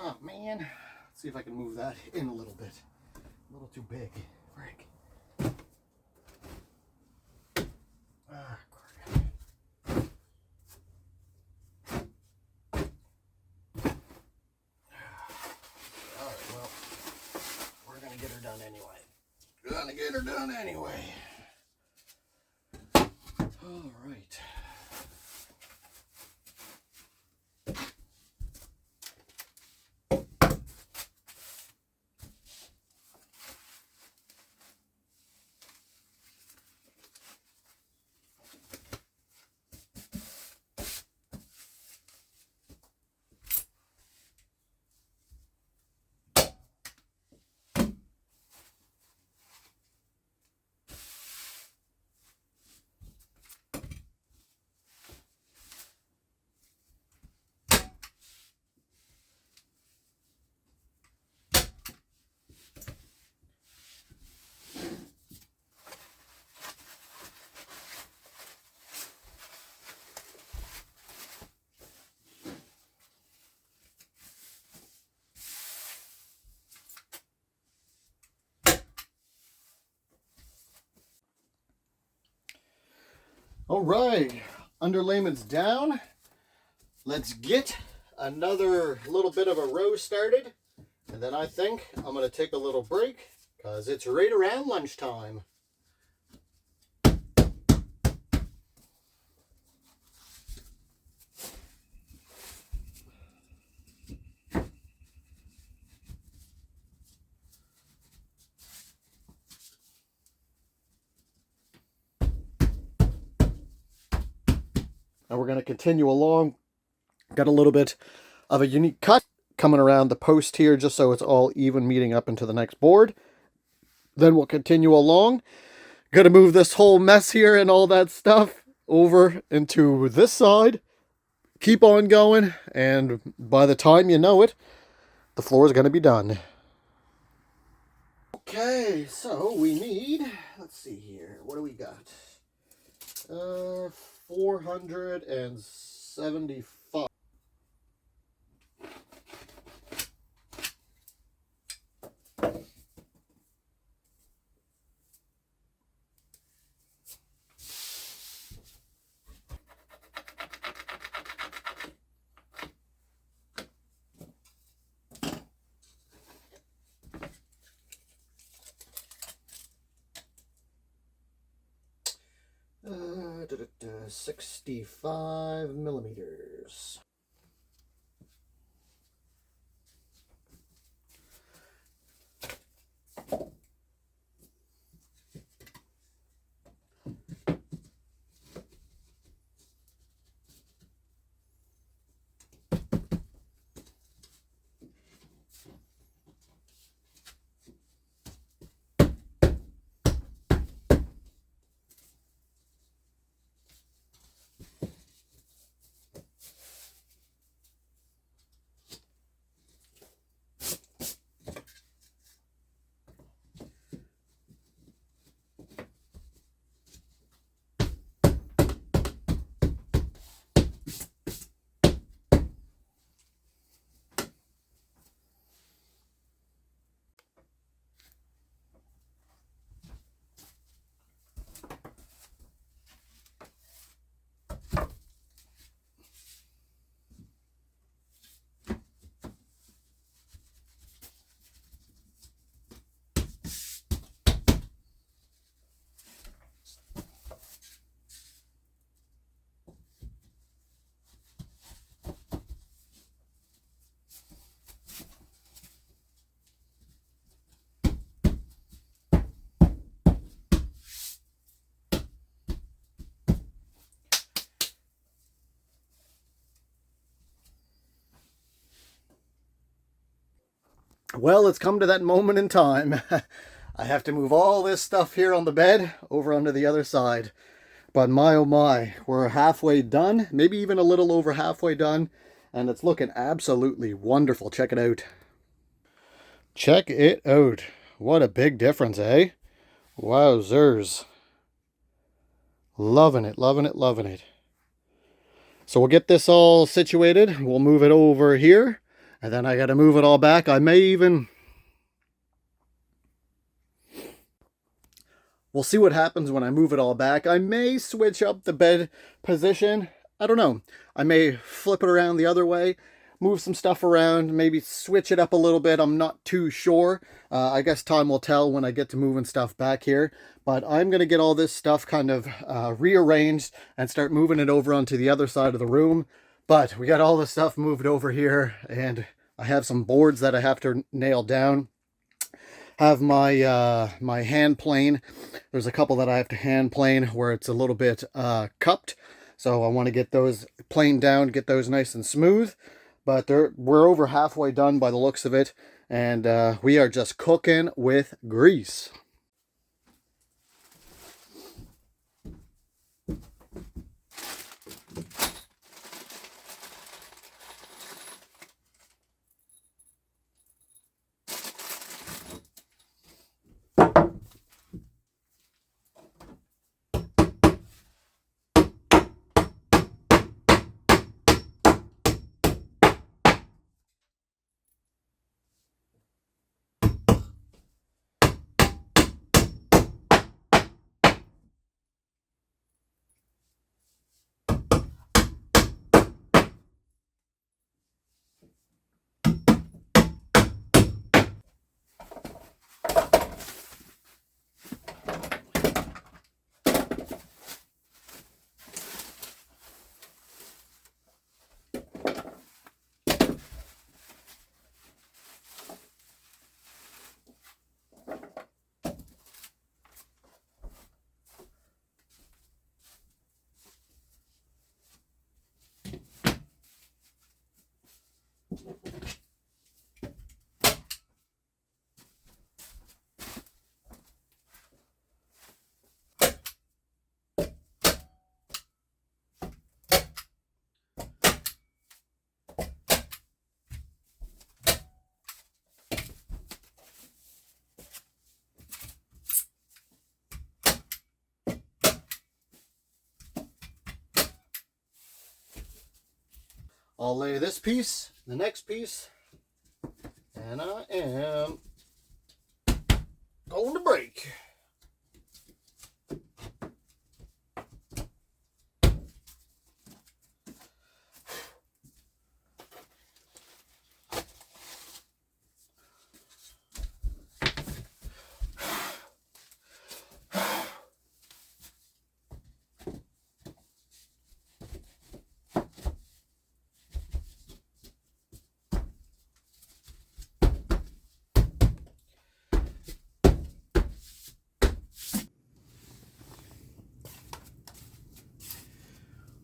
Oh man, let's see if I can move that in a little bit. A little too big. Frick. Alright, well, we're gonna get her done anyway. Gonna get her done anyway. Alright. All right, underlayment's down. Let's get another little bit of a row started, and then I think I'm going to take a little break because it's right around lunchtime. Now we're going to continue along. Got a little bit of a unique cut coming around the post here just so it's all even meeting up into the next board. Then we'll continue along. Got to move this whole mess here and all that stuff over into this side. Keep on going, and by the time you know it, the floor is going to be done. Okay, so we need, let's see here, what do we got? 475. Uh, 65 millimeters. Well, it's come to that moment in time. I have to move all this stuff here on the bed over onto the other side. But my oh my, we're halfway done, maybe even a little over halfway done, and it's looking absolutely wonderful. Check it out. Check it out. What a big difference, eh? Wowzers. Loving it, loving it, loving it. So we'll get this all situated. We'll move it over here, and then I got to move it all back. I may even... We'll see what happens when I move it all back. I may switch up the bed position. I don't know. I may flip it around the other way, move some stuff around, maybe switch it up a little bit. I'm not too sure. I guess time will tell when I get to moving stuff back here. But I'm going to get all this stuff kind of rearranged and start moving it over onto the other side of the room. But we got all the stuff moved over here, and I have some boards that I have to nail down. Have my my hand plane. There's a couple that I have to hand plane where it's a little bit cupped, so I want to get those planed down, get those nice and smooth. But we're over halfway done by the looks of it, and we are just cooking with grease. I'll lay this piece, the next piece, and I am going to break.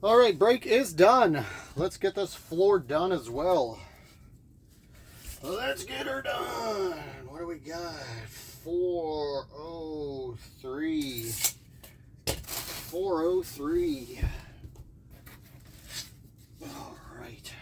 All right, break is done. Let's get this floor done as well. Let's get her done. What do we got? 403. 403. All right.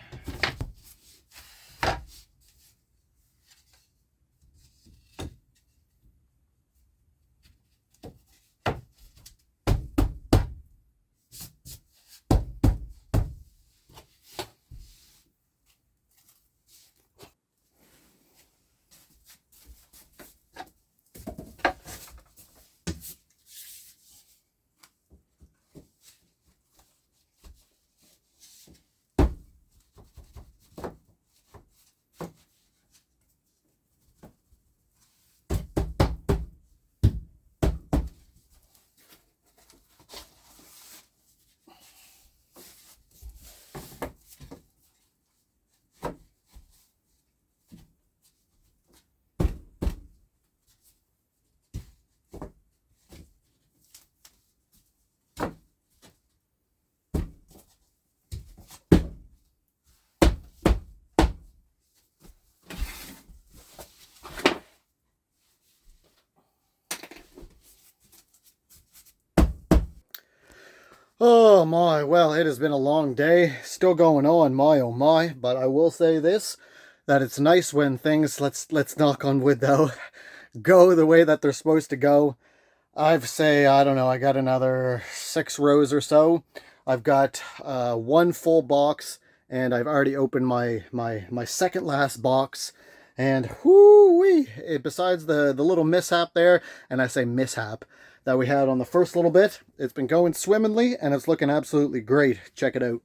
Oh my, well, it has been a long day. Still going on, my oh my. But I will say this, that it's nice when things, let's knock on wood though, go the way that they're supposed to go. I don't know, I got another 6 rows or so. I've got one full box, and I've already opened my second last box. And whoo-wee, besides the little mishap there, and I say mishap, that we had on the first little bit, it's been going swimmingly, and it's looking absolutely great. Check it out.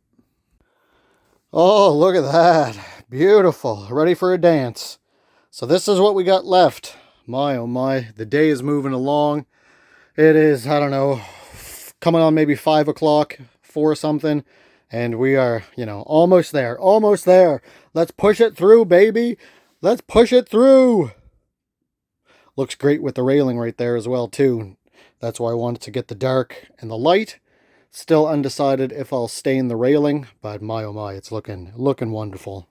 Oh, look at that. Beautiful. Ready for a dance. So this is what we got left. My, oh my, the day is moving along. It is, I don't know, coming on maybe 5 o'clock, 4 something, and we are, almost there, almost there. Let's push it through, baby. Let's push it through. Looks great with the railing right there as well, too. That's why I wanted to get the dark and the light. Still undecided if I'll stain the railing, but my oh my, it's looking wonderful.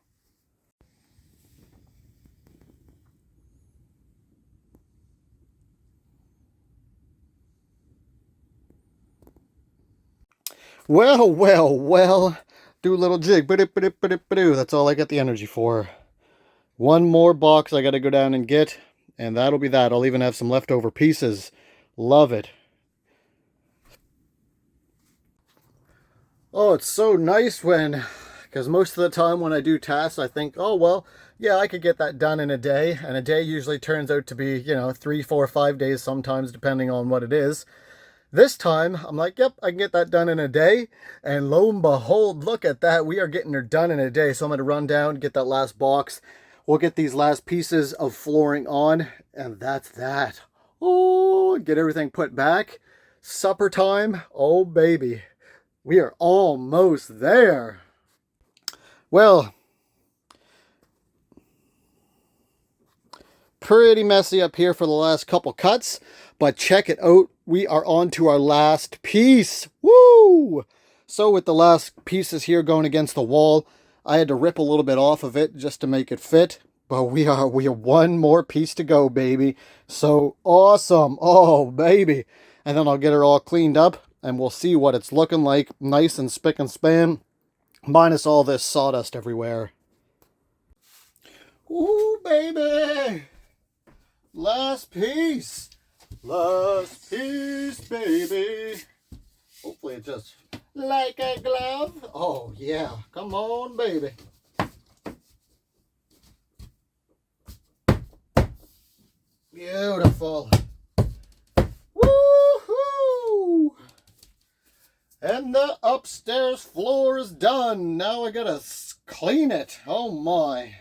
Well, well, well. Do a little jig. That's all I got the energy for. One more box I got to go down and get, and that'll be that. I'll even have some leftover pieces. Love it. Oh, it's so nice because most of the time when I do tasks, I think, oh, well, yeah, I could get that done in a day. And a day usually turns out to be, 3, 4, 5 days sometimes, depending on what it is. This time, I'm like, yep, I can get that done in a day. And lo and behold, look at that. We are getting her done in a day. So I'm going to run down, get that last box. We'll get these last pieces of flooring on. And that's that. Oh, get everything put back. Supper time. Oh, baby. We are almost there. Well, pretty messy up here for the last couple cuts, but check it out. We are on to our last piece. Woo! So with the last pieces here going against the wall, I had to rip a little bit off of it just to make it fit. But we are one more piece to go, baby. So awesome. Oh, baby. And then I'll get her all cleaned up, and we'll see what it's looking like. Nice and spick and span, minus all this sawdust everywhere. Ooh, baby. Last piece. Last piece, baby. Hopefully it just like a glove. Oh, yeah. Come on, baby. Beautiful. Woohoo! And the upstairs floor is done. Now I gotta clean it. Oh, my.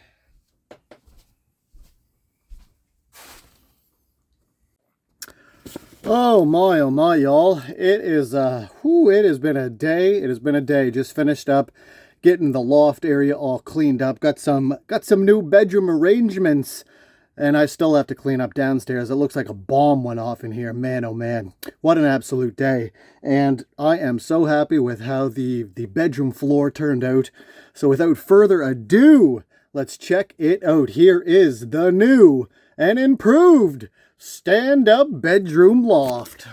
Oh my, y'all. It is, it has been a day. It has been a day. Just finished up getting the loft area all cleaned up. Got some new bedroom arrangements, and I still have to clean up downstairs. It looks like a bomb went off in here. Man, oh man. What an absolute day. And I am so happy with how the bedroom floor turned out. So without further ado, let's check it out. Here is the new and improved stand-up bedroom loft.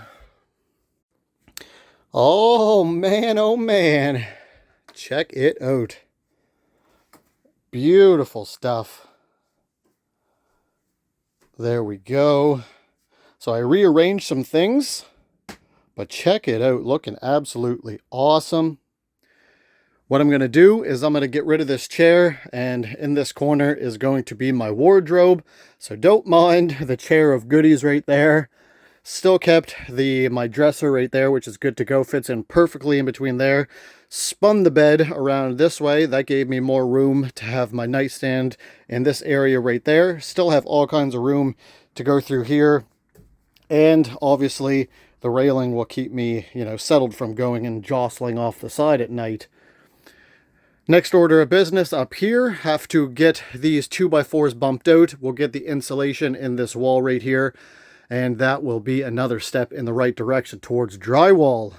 Oh man. Check it out. Beautiful stuff. There we go. So I rearranged some things, but check it out. Looking absolutely awesome. What I'm going to do is I'm going to get rid of this chair, and in this corner is going to be my wardrobe. So don't mind the chair of goodies right there. Still kept my dresser right there, which is good to go. Fits in perfectly in between there. Spun the bed around this way. That gave me more room to have my nightstand in this area right there. Still have all kinds of room to go through here. And obviously the railing will keep me, settled from going and jostling off the side at night. Next order of business up here, have to get these 2x4s bumped out. We'll get the insulation in this wall right here, and that will be another step in the right direction towards drywall.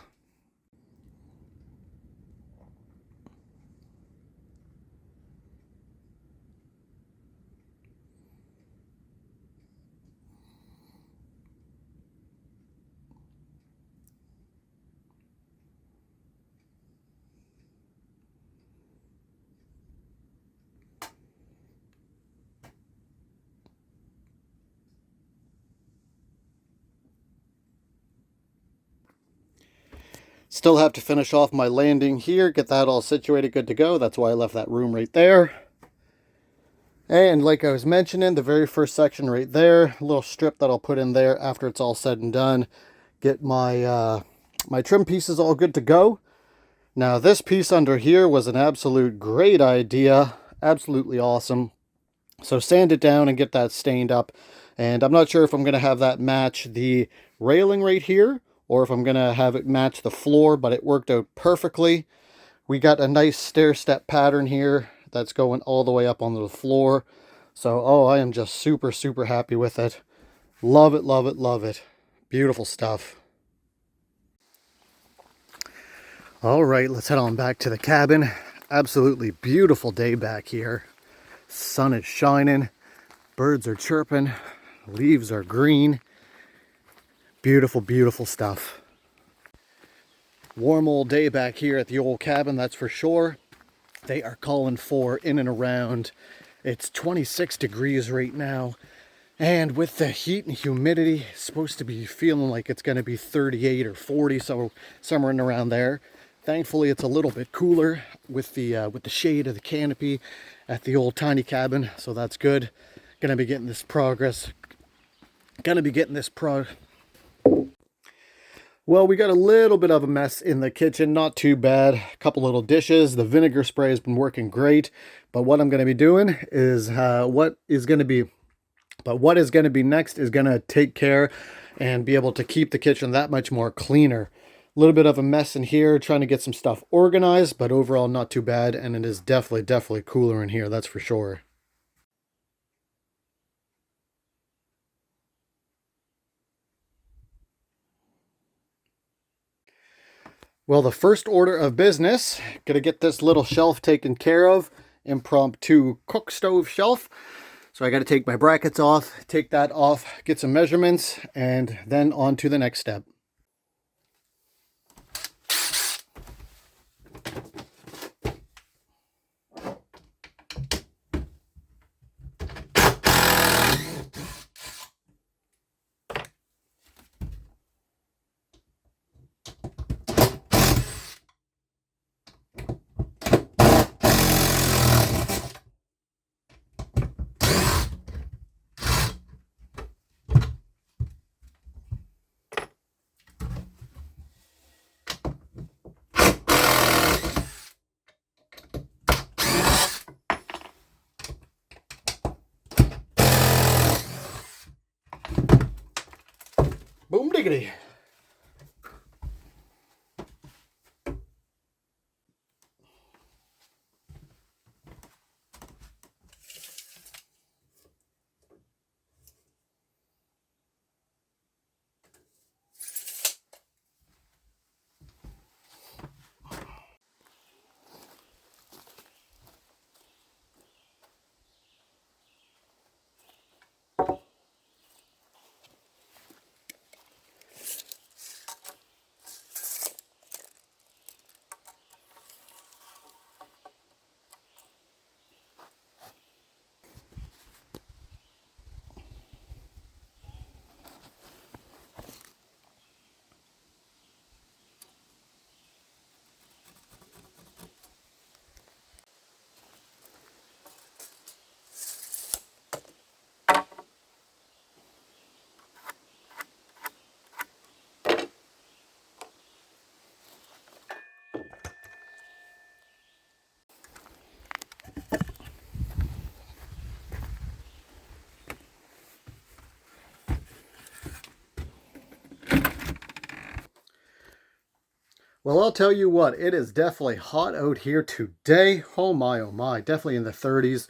Still have to finish off my landing here, get that all situated, good to go. That's why I left that room right there. And like I was mentioning, the very first section right there, a little strip that I'll put in there after it's all said and done. Get my my trim pieces all good to go. Now this piece under here was an absolute great idea, absolutely awesome. So sand it down and get that stained up. And I'm not sure if I'm going to have that match the railing right here or if I'm going to have it match the floor, but it worked out perfectly. We got a nice stair-step pattern here that's going all the way up onto the floor. So, oh, I am just super, super happy with it. Love it, love it, love it. Beautiful stuff. All right, let's head on back to the cabin. Absolutely beautiful day back here. Sun is shining, birds are chirping, leaves are green. Beautiful, beautiful stuff. Warm old day back here at the old cabin, that's for sure. They are calling for in and around, it's 26 degrees right now. And with the heat and humidity, it's supposed to be feeling like it's going to be 38 or 40, so somewhere in around there. Thankfully, it's a little bit cooler with the shade of the canopy at the old tiny cabin, so that's good. Going to be getting this progress. Well, we got a little bit of a mess in the kitchen, not too bad. A couple little dishes. The vinegar spray has been working great, but what I'm going to be doing is what is going to be next is going to take care and be able to keep the kitchen that much more cleaner. A little bit of a mess in here, trying to get some stuff organized, but overall not too bad, and it is definitely cooler in here, that's for sure. Well, the first order of business, gonna get this little shelf taken care of, impromptu cook stove shelf. So I got to take my brackets off, take that off, get some measurements, and then on to the next step. Boom diggity. Well, I'll tell you what, it is definitely hot out here today. Oh my, definitely in the 30s.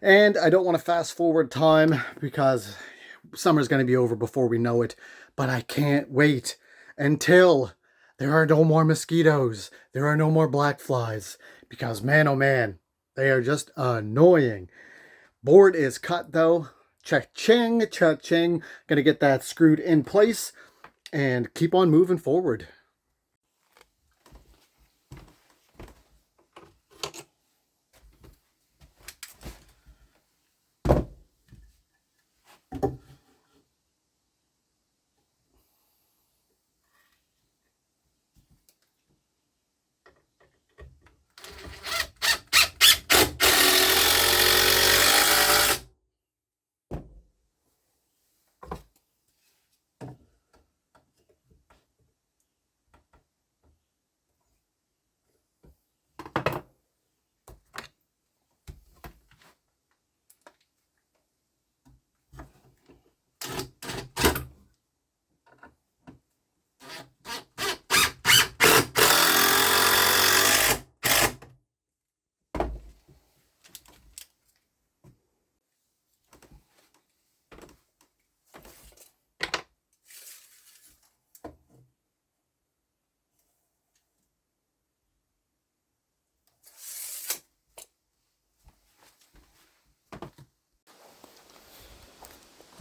And I don't want to fast forward time because summer's going to be over before we know it. But I can't wait until there are no more mosquitoes. There are no more black flies. Because man, oh man, they are just annoying. Board is cut though. Cha-ching, cha-ching. Gonna get that screwed in place and keep on moving forward.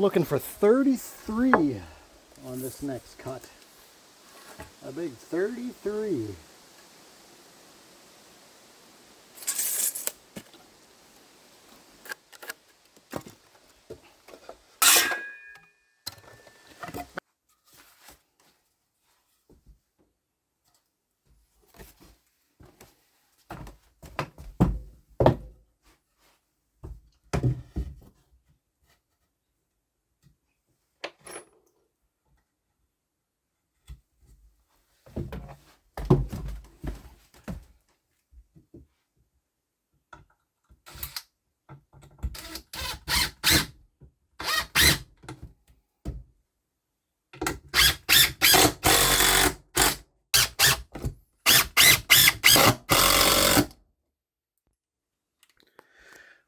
Looking for 33 on this next cut. A big 33.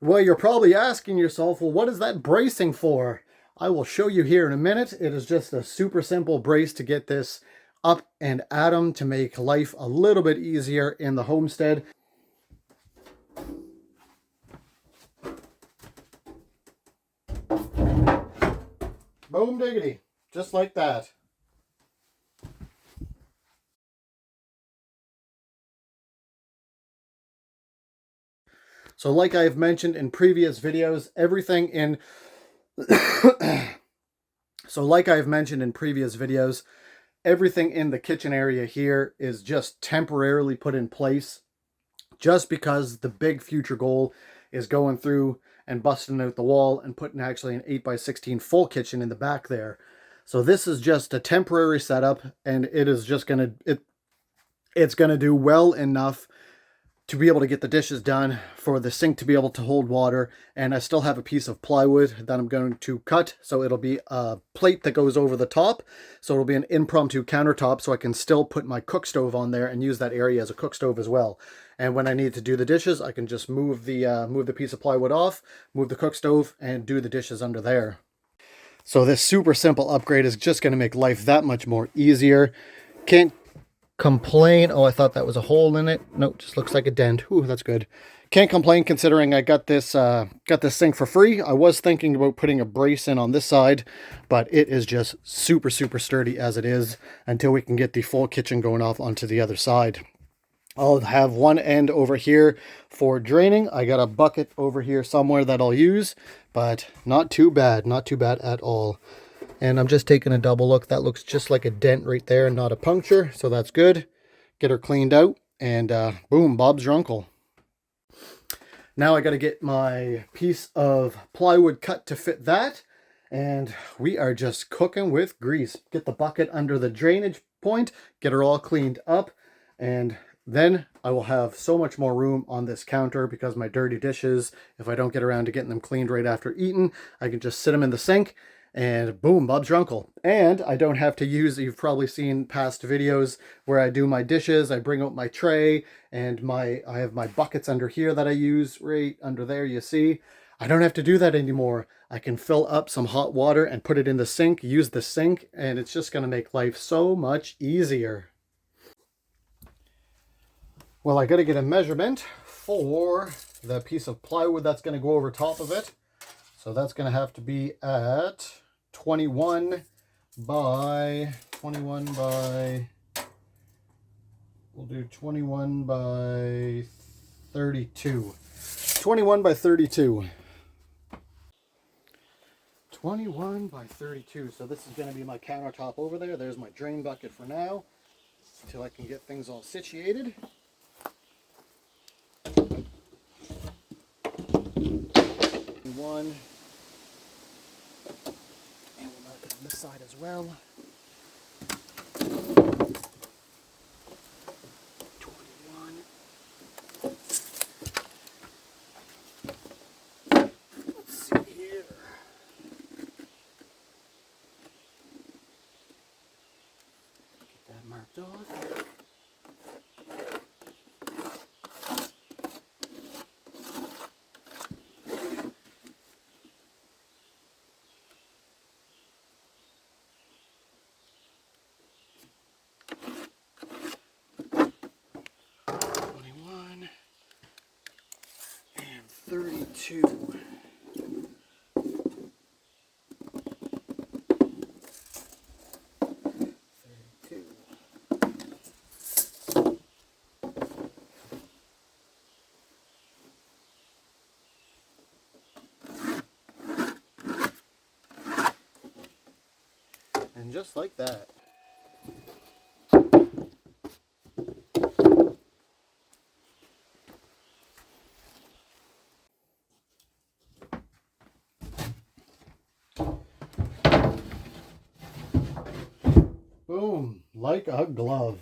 Well, you're probably asking yourself, well, what is that bracing for? I will show you here in a minute. It is just a super simple brace to get this up and at 'em to make life a little bit easier in the homestead. Boom diggity, just like that. So like I've mentioned in previous videos, everything in everything in the kitchen area here is just temporarily put in place just because the big future goal is going through and busting out the wall and putting actually an 8x16 full kitchen in the back there. So this is just a temporary setup, and it is just it's gonna do well enough to be able to get the dishes done, for the sink to be able to hold water, and I still have a piece of plywood that I'm going to cut, so it'll be a plate that goes over the top, so it'll be an impromptu countertop, so I can still put my cook stove on there and use that area as a cook stove as well. And when I need to do the dishes, I can just move the piece of plywood off, move the cook stove, and do the dishes under there. So this super simple upgrade is just going to make life that much more easier. Can't complain. Oh, I thought that was a hole in it. Nope, just looks like a dent. Ooh, that's good. Can't complain considering I got this sink for free. I was thinking about putting a brace in on this side, but it is just super sturdy as it is until we can get the full kitchen going off onto the other side. I'll have one end over here for draining. I got a bucket over here somewhere that I'll use, but not too bad at all. And I'm just taking a double look. That looks just like a dent right there, not a puncture. So that's good. Get her cleaned out, and boom, Bob's your uncle. Now I got to get my piece of plywood cut to fit that. And we are just cooking with grease. Get the bucket under the drainage point, get her all cleaned up, and then I will have so much more room on this counter because my dirty dishes, if I don't get around to getting them cleaned right after eating, I can just sit them in the sink. And boom, Bob's your uncle. And I don't have to use, you've probably seen past videos where I do my dishes, I bring out my tray, and I have my buckets under here that I use, right under there, you see. I don't have to do that anymore. I can fill up some hot water and put it in the sink, use the sink, and it's just going to make life so much easier. Well, I got to get a measurement for the piece of plywood that's going to go over top of it. So that's going to have to be at 21 by, we'll do 21 by 32. 21 by 32. 21 by 32. So this is going to be my countertop over there. There's my drain bucket for now, until I can get things all situated. One. And we'll mark it on this side as well. 21. Let's see here. Get that marked off. And 32. And just like that. Boom, like a glove.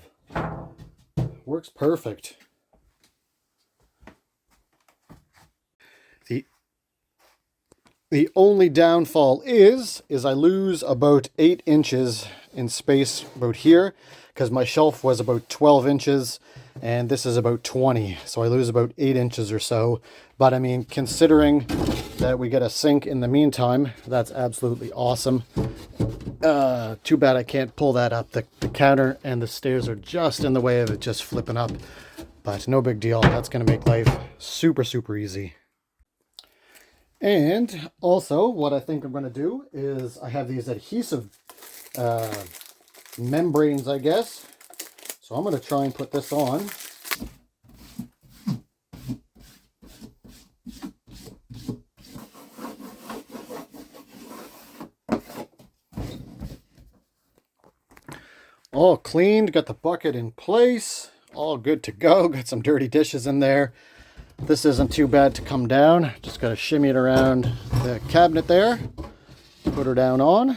Works perfect. The only downfall is I lose about 8 inches in space about here, because my shelf was about 12 inches and this is about 20. So I lose about 8 inches or so. But I mean, considering that we get a sink in the meantime, that's absolutely awesome. Too bad I can't pull that up. The counter and the stairs are just in the way of it just flipping up. But no big deal. That's going to make life super, super easy. And also, what I think I'm going to do is I have these adhesive membranes, I guess. So I'm going to try and put this on. All cleaned, got the bucket in place, all good to go. Got some dirty dishes in there. This isn't too bad to come down. Just got to shimmy it around the cabinet there. Put her down on.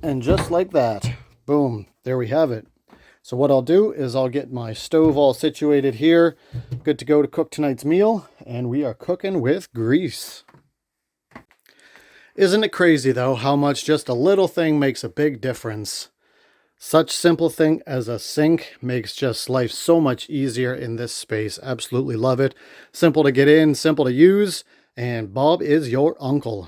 And just like that, boom, there we have it. So what I'll do is I'll get my stove all situated here. Good to go to cook tonight's meal. And we are cooking with grease. Isn't it crazy though how much just a little thing makes a big difference? Such simple thing as a sink makes just life so much easier in this space. Absolutely love it. Simple to get in, simple to use, and Bob is your uncle.